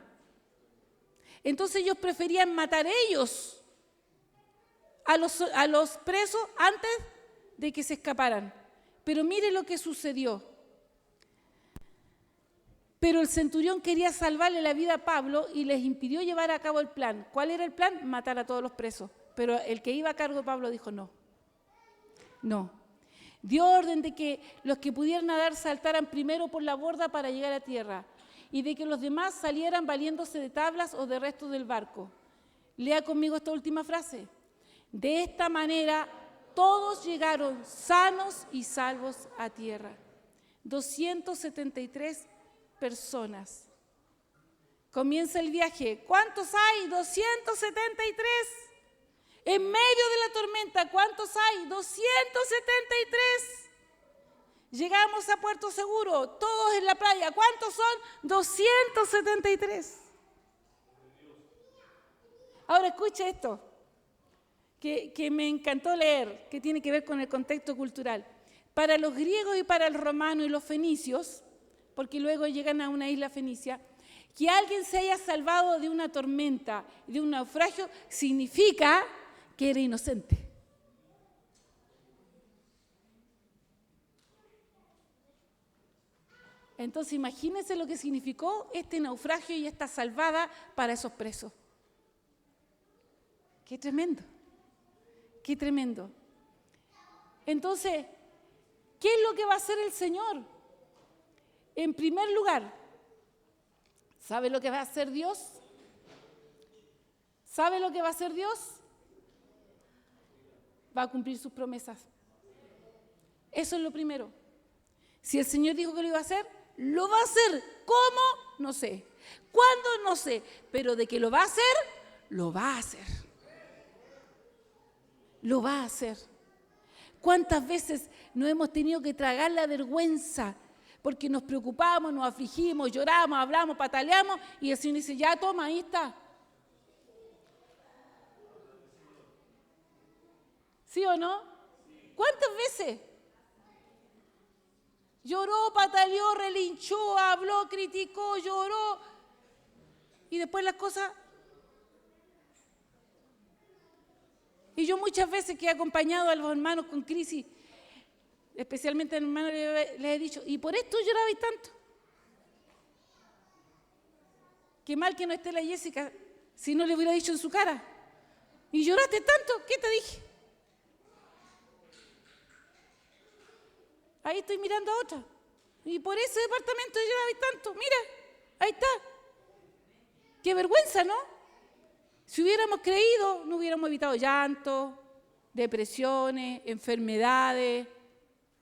Entonces ellos preferían matar ellos a los presos antes de que se escaparan. Pero mire lo que sucedió. Pero el centurión quería salvarle la vida a Pablo y les impidió llevar a cabo el plan. ¿Cuál era el plan? Matar a todos los presos. Pero el que iba a cargo de Pablo dijo no. Dio orden de que los que pudieran nadar saltaran primero por la borda para llegar a tierra y de que los demás salieran valiéndose de tablas o de restos del barco. Lea conmigo esta última frase. De esta manera todos llegaron sanos y salvos a tierra. 273 personas. Comienza el viaje. ¿Cuántos hay? 273. En medio de la tormenta, ¿cuántos hay? 273. Llegamos a Puerto Seguro, todos en la playa. ¿Cuántos son? 273. Ahora escucha esto, que me encantó leer, que tiene que ver con el contexto cultural. Para los griegos y para el romano y los fenicios, porque luego llegan a una isla fenicia, que alguien se haya salvado de una tormenta, de un naufragio, significa que era inocente. Entonces imagínense lo que significó este naufragio y esta salvada para esos presos. Qué tremendo, qué tremendo. Entonces, ¿qué es lo que va a hacer el Señor? En primer lugar, ¿sabe lo que va a hacer Dios? ¿Sabe lo que va a hacer Dios? Va a cumplir sus promesas. Eso es lo primero. Si el Señor dijo que lo iba a hacer, lo va a hacer. ¿Cómo? No sé. ¿Cuándo? No sé. Pero de que lo va a hacer, lo va a hacer. Lo va a hacer. ¿Cuántas veces nos hemos tenido que tragar la vergüenza? Porque nos preocupamos, nos afligimos, lloramos, hablamos, pataleamos y el Señor dice, ya toma, ahí está. ¿Sí o no? ¿Cuántas veces? Lloró, pataleó, relinchó, habló, criticó, lloró. Y después las cosas... Y yo muchas veces que he acompañado a los hermanos con crisis, especialmente a los hermanos, les he dicho, ¿y por esto llorabais tanto? Qué mal que no esté la Jessica, si no le hubiera dicho en su cara. ¿Y lloraste tanto? ¿Qué te dije? Ahí estoy mirando a otra. Y por ese departamento llorabais tanto. Mira, ahí está. Qué vergüenza, ¿no? Si hubiéramos creído, no hubiéramos evitado llanto, depresiones, enfermedades,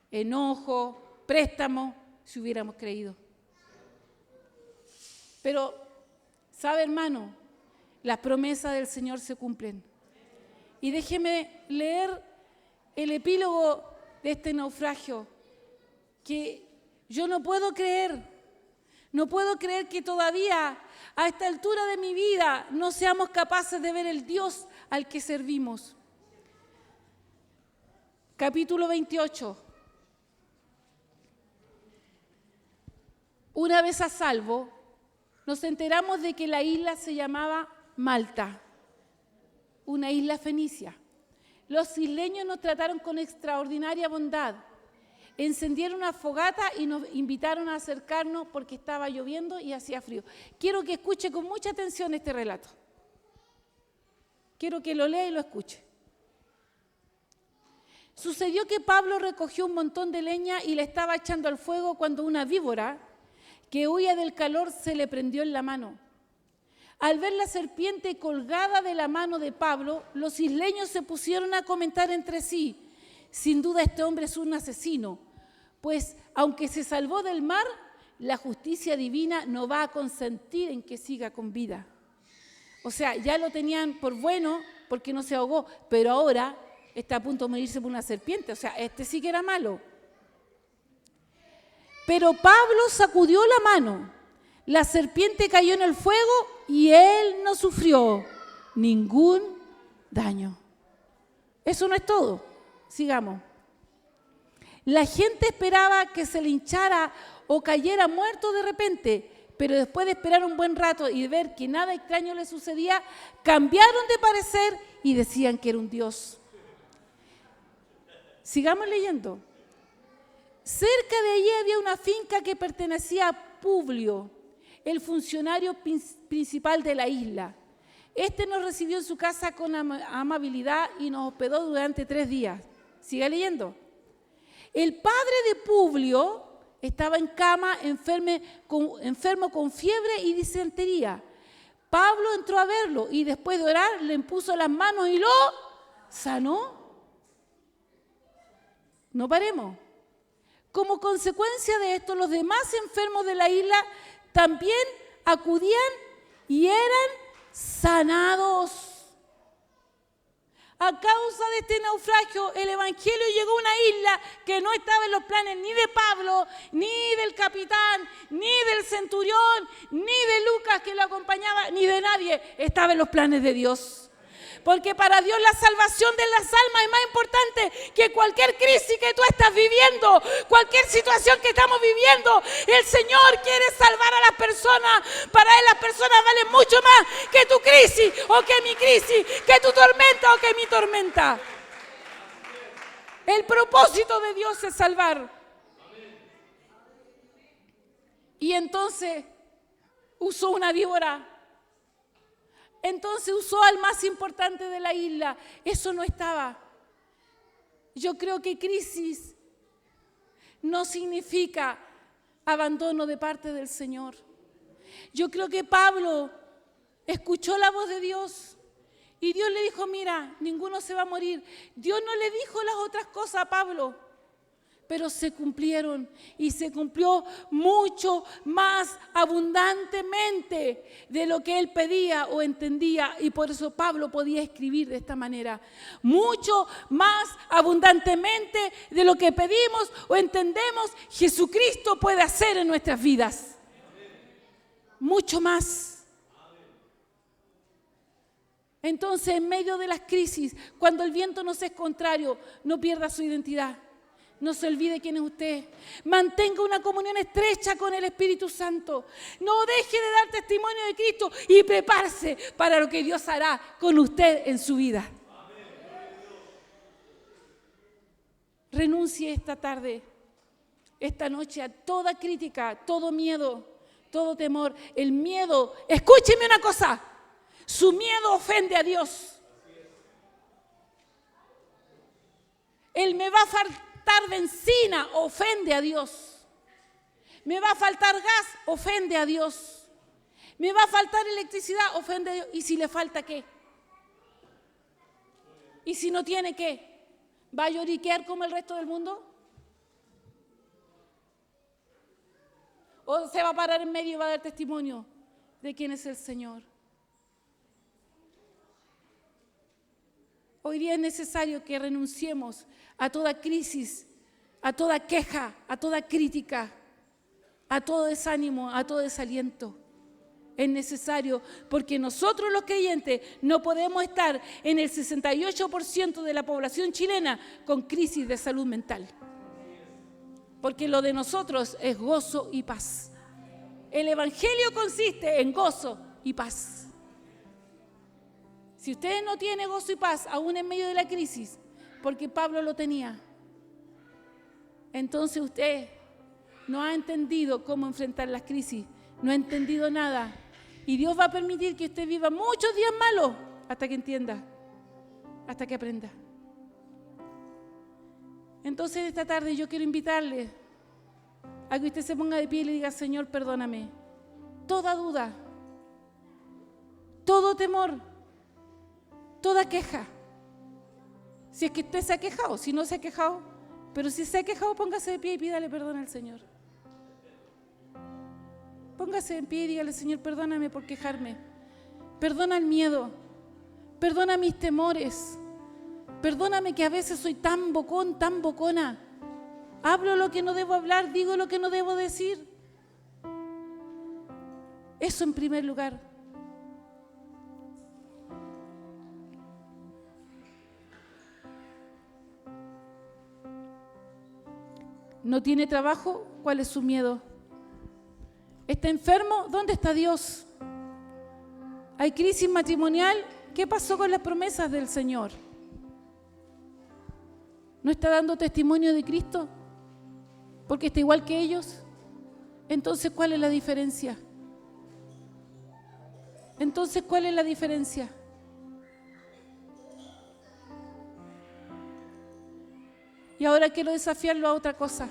enojo, préstamos, si hubiéramos creído. Pero, ¿sabe, hermano? Las promesas del Señor se cumplen. Y déjeme leer el epílogo de este naufragio, que yo no puedo creer que todavía a esta altura de mi vida no seamos capaces de ver el Dios al que servimos. Capítulo 28. Una vez a salvo, nos enteramos de que la isla se llamaba Malta, una isla fenicia. Los isleños nos trataron con extraordinaria bondad. Encendieron una fogata y nos invitaron a acercarnos porque estaba lloviendo y hacía frío. Quiero que escuche con mucha atención este relato. Quiero que lo lea y lo escuche. Sucedió que Pablo recogió un montón de leña y la estaba echando al fuego cuando una víbora que huía del calor se le prendió en la mano. Al ver la serpiente colgada de la mano de Pablo, los isleños se pusieron a comentar entre sí: sin duda este hombre es un asesino, pues aunque se salvó del mar, la justicia divina no va a consentir en que siga con vida. O sea, ya lo tenían por bueno porque no se ahogó, pero ahora está a punto de morirse por una serpiente. O sea, este sí que era malo. Pero Pablo sacudió la mano, la serpiente cayó en el fuego y él no sufrió ningún daño. Eso no es todo. Sigamos. La gente esperaba que se le hinchara o cayera muerto de repente, pero después de esperar un buen rato y de ver que nada extraño le sucedía, cambiaron de parecer y decían que era un dios. Sigamos leyendo. Cerca de allí había una finca que pertenecía a Publio, el funcionario principal de la isla. Este nos recibió en su casa con amabilidad y nos hospedó durante 3 días. Siga leyendo. El padre de Publio estaba en cama, enfermo con fiebre y disentería. Pablo entró a verlo y después de orar le impuso las manos y lo sanó. No paremos. Como consecuencia de esto, los demás enfermos de la isla también acudían y eran sanados. A causa de este naufragio, el evangelio llegó a una isla que no estaba en los planes ni de Pablo, ni del capitán, ni del centurión, ni de Lucas que lo acompañaba, ni de nadie. Estaba en los planes de Dios. Porque para Dios la salvación de las almas es más importante que cualquier crisis que tú estás viviendo, cualquier situación que estamos viviendo. El Señor quiere salvar a las personas. Para Él las personas valen mucho más que tu crisis o que mi crisis, que tu tormenta o que mi tormenta. El propósito de Dios es salvar. Y entonces usó una víbora. Entonces usó al más importante de la isla. Eso no estaba. Yo creo que crisis no significa abandono de parte del Señor. Yo creo que Pablo escuchó la voz de Dios y Dios le dijo, mira, ninguno se va a morir. Dios no le dijo las otras cosas a Pablo, pero se cumplieron y se cumplió mucho más abundantemente de lo que él pedía o entendía, y por eso Pablo podía escribir de esta manera. Mucho más abundantemente de lo que pedimos o entendemos, Jesucristo puede hacer en nuestras vidas. Mucho más. Entonces, en medio de las crisis, cuando el viento nos es contrario, no pierda su identidad. No se olvide quién es usted. Mantenga una comunión estrecha con el Espíritu Santo. No deje de dar testimonio de Cristo y prepárese para lo que Dios hará con usted en su vida. Renuncie esta tarde, esta noche, a toda crítica, todo miedo, todo temor. El miedo, escúcheme una cosa, su miedo ofende a Dios. Él me va a faltar benzina, ofende a Dios. Me va a faltar gas, ofende a Dios. Me va a faltar electricidad, ofende a Dios. ¿Y si le falta qué? ¿Y si no tiene qué? ¿Va a lloriquear como el resto del mundo? ¿O se va a parar en medio y va a dar testimonio de quién es el Señor? Hoy día es necesario que renunciemos a toda crisis, a toda queja, a toda crítica, a todo desánimo, a todo desaliento. Es necesario porque nosotros los creyentes no podemos estar en el 68% de la población chilena con crisis de salud mental. Porque lo de nosotros es gozo y paz. El Evangelio consiste en gozo y paz. Si usted no tiene gozo y paz, aún en medio de la crisis, porque Pablo lo tenía, entonces usted no ha entendido cómo enfrentar las crisis, no ha entendido nada. Y Dios va a permitir que usted viva muchos días malos hasta que entienda, hasta que aprenda. Entonces esta tarde yo quiero invitarle a que usted se ponga de pie y le diga, Señor, perdóname. Toda duda, todo temor, toda queja. Si es que usted se ha quejado, si no se ha quejado, pero si se ha quejado, póngase de pie y pídale perdón al Señor. Póngase de pie y dígale, Señor, perdóname por quejarme. Perdona el miedo, perdona mis temores, perdóname que a veces soy tan bocón, tan bocona. Hablo lo que no debo hablar, digo lo que no debo decir. Eso en primer lugar. ¿No tiene trabajo? ¿Cuál es su miedo? ¿Está enfermo? ¿Dónde está Dios? ¿Hay crisis matrimonial? ¿Qué pasó con las promesas del Señor? ¿No está dando testimonio de Cristo? ¿Porque está igual que ellos? Entonces, ¿cuál es la diferencia? Entonces, ¿cuál es la diferencia? Y ahora quiero desafiarlo a otra cosa.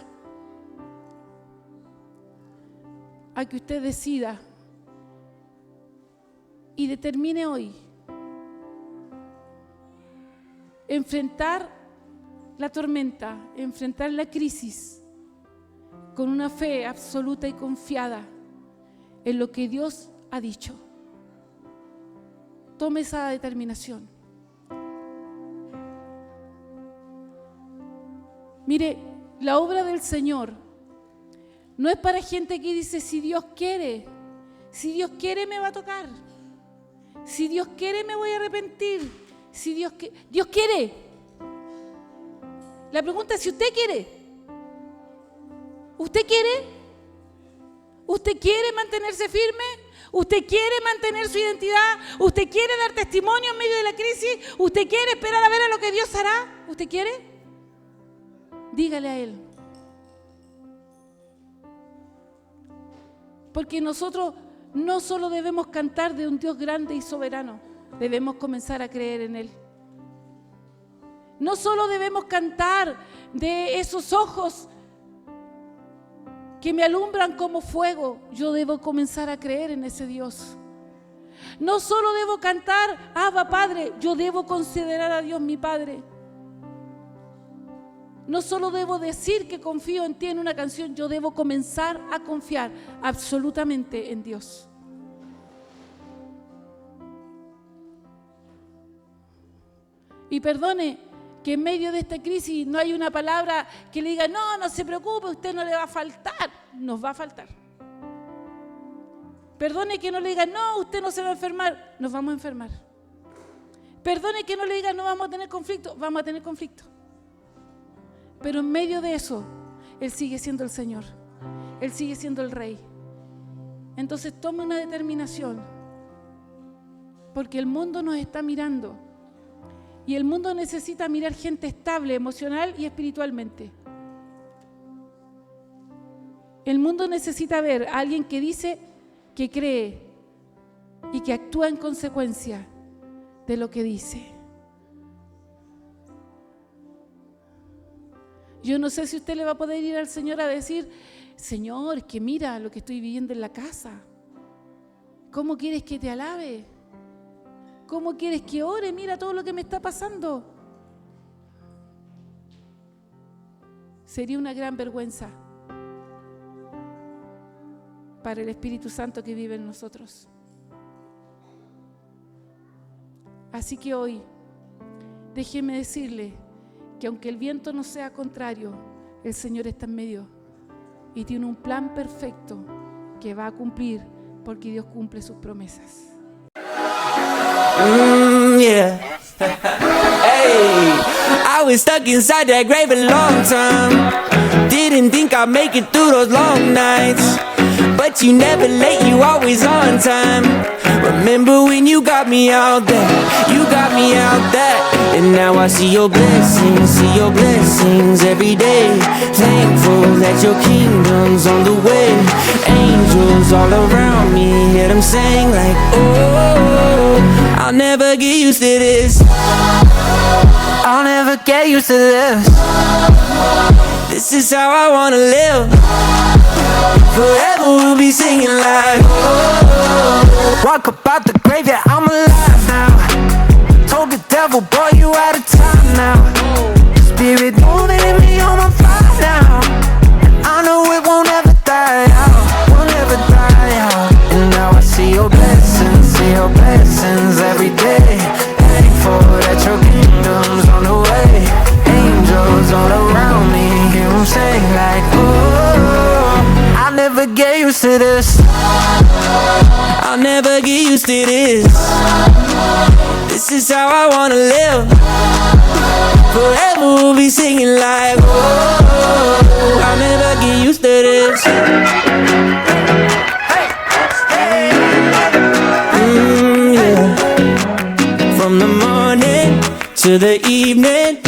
A que usted decida y determine hoy enfrentar la tormenta, enfrentar la crisis con una fe absoluta y confiada en lo que Dios ha dicho. Tome esa determinación. Mire, la obra del Señor no es para gente que dice, si Dios quiere me va a tocar. Si Dios quiere me voy a arrepentir. Si Dios quiere. La pregunta es si usted quiere. ¿Usted quiere? ¿Usted quiere mantenerse firme? ¿Usted quiere mantener su identidad? ¿Usted quiere dar testimonio en medio de la crisis? ¿Usted quiere esperar a ver a lo que Dios hará? ¿Usted quiere? Dígale a Él. Porque nosotros no solo debemos cantar de un Dios grande y soberano, debemos comenzar a creer en Él. No solo debemos cantar de esos ojos que me alumbran como fuego, yo debo comenzar a creer en ese Dios. No solo debo cantar, Abba Padre, yo debo considerar a Dios mi Padre. No solo debo decir que confío en ti en una canción, yo debo comenzar a confiar absolutamente en Dios. Y perdone que en medio de esta crisis no hay una palabra que le diga, no, no se preocupe, a usted no le va a faltar. Nos va a faltar. Perdone que no le diga, no, usted no se va a enfermar. Nos vamos a enfermar. Perdone que no le diga, no vamos a tener conflicto. Vamos a tener conflicto. Pero en medio de eso, Él sigue siendo el Señor. Él sigue siendo el Rey. Entonces tome una determinación. Porque el mundo nos está mirando. Y el mundo necesita mirar gente estable, emocional y espiritualmente. El mundo necesita ver a alguien que dice que cree y que actúa en consecuencia de lo que dice. Yo no sé si usted le va a poder ir al Señor a decir, Señor, es que mira lo que estoy viviendo en la casa. ¿Cómo quieres que te alabe? ¿Cómo quieres que ore? Mira todo lo que me está pasando. Sería una gran vergüenza para el Espíritu Santo que vive en nosotros. Así que hoy, déjeme decirle que aunque el viento no sea contrario, el Señor está en medio y tiene un plan perfecto que va a cumplir porque Dios cumple sus promesas. Yeah. Hey, I was stuck inside that grave a long time. Didn't think I'd make it through those long nights. But you never late, you always on time. Remember when you got me out there? You got me out there. And now I see your blessings every day. Thankful that your kingdom's on the way. Angels all around me, hear them sing like, oh, I'll never get used to this. I'll never get used to this. This is how I wanna live. Forever we'll be singing like, oh, walk up out the grave, yeah, I'm alive now. Told the devil, boy, you out of time now. Spirit moving in me on my fire now. And I know it won't ever die out, won't ever die out. And now I see your blessings every day. Thankful that your kingdom's on the way. Angels all around me, hear them sing like, oh, I'll never get used to this. I'll never get used to this. This is how I wanna live. Forever we'll be singing like, oh, I'll never get used to this. Yeah. From the morning to the evening.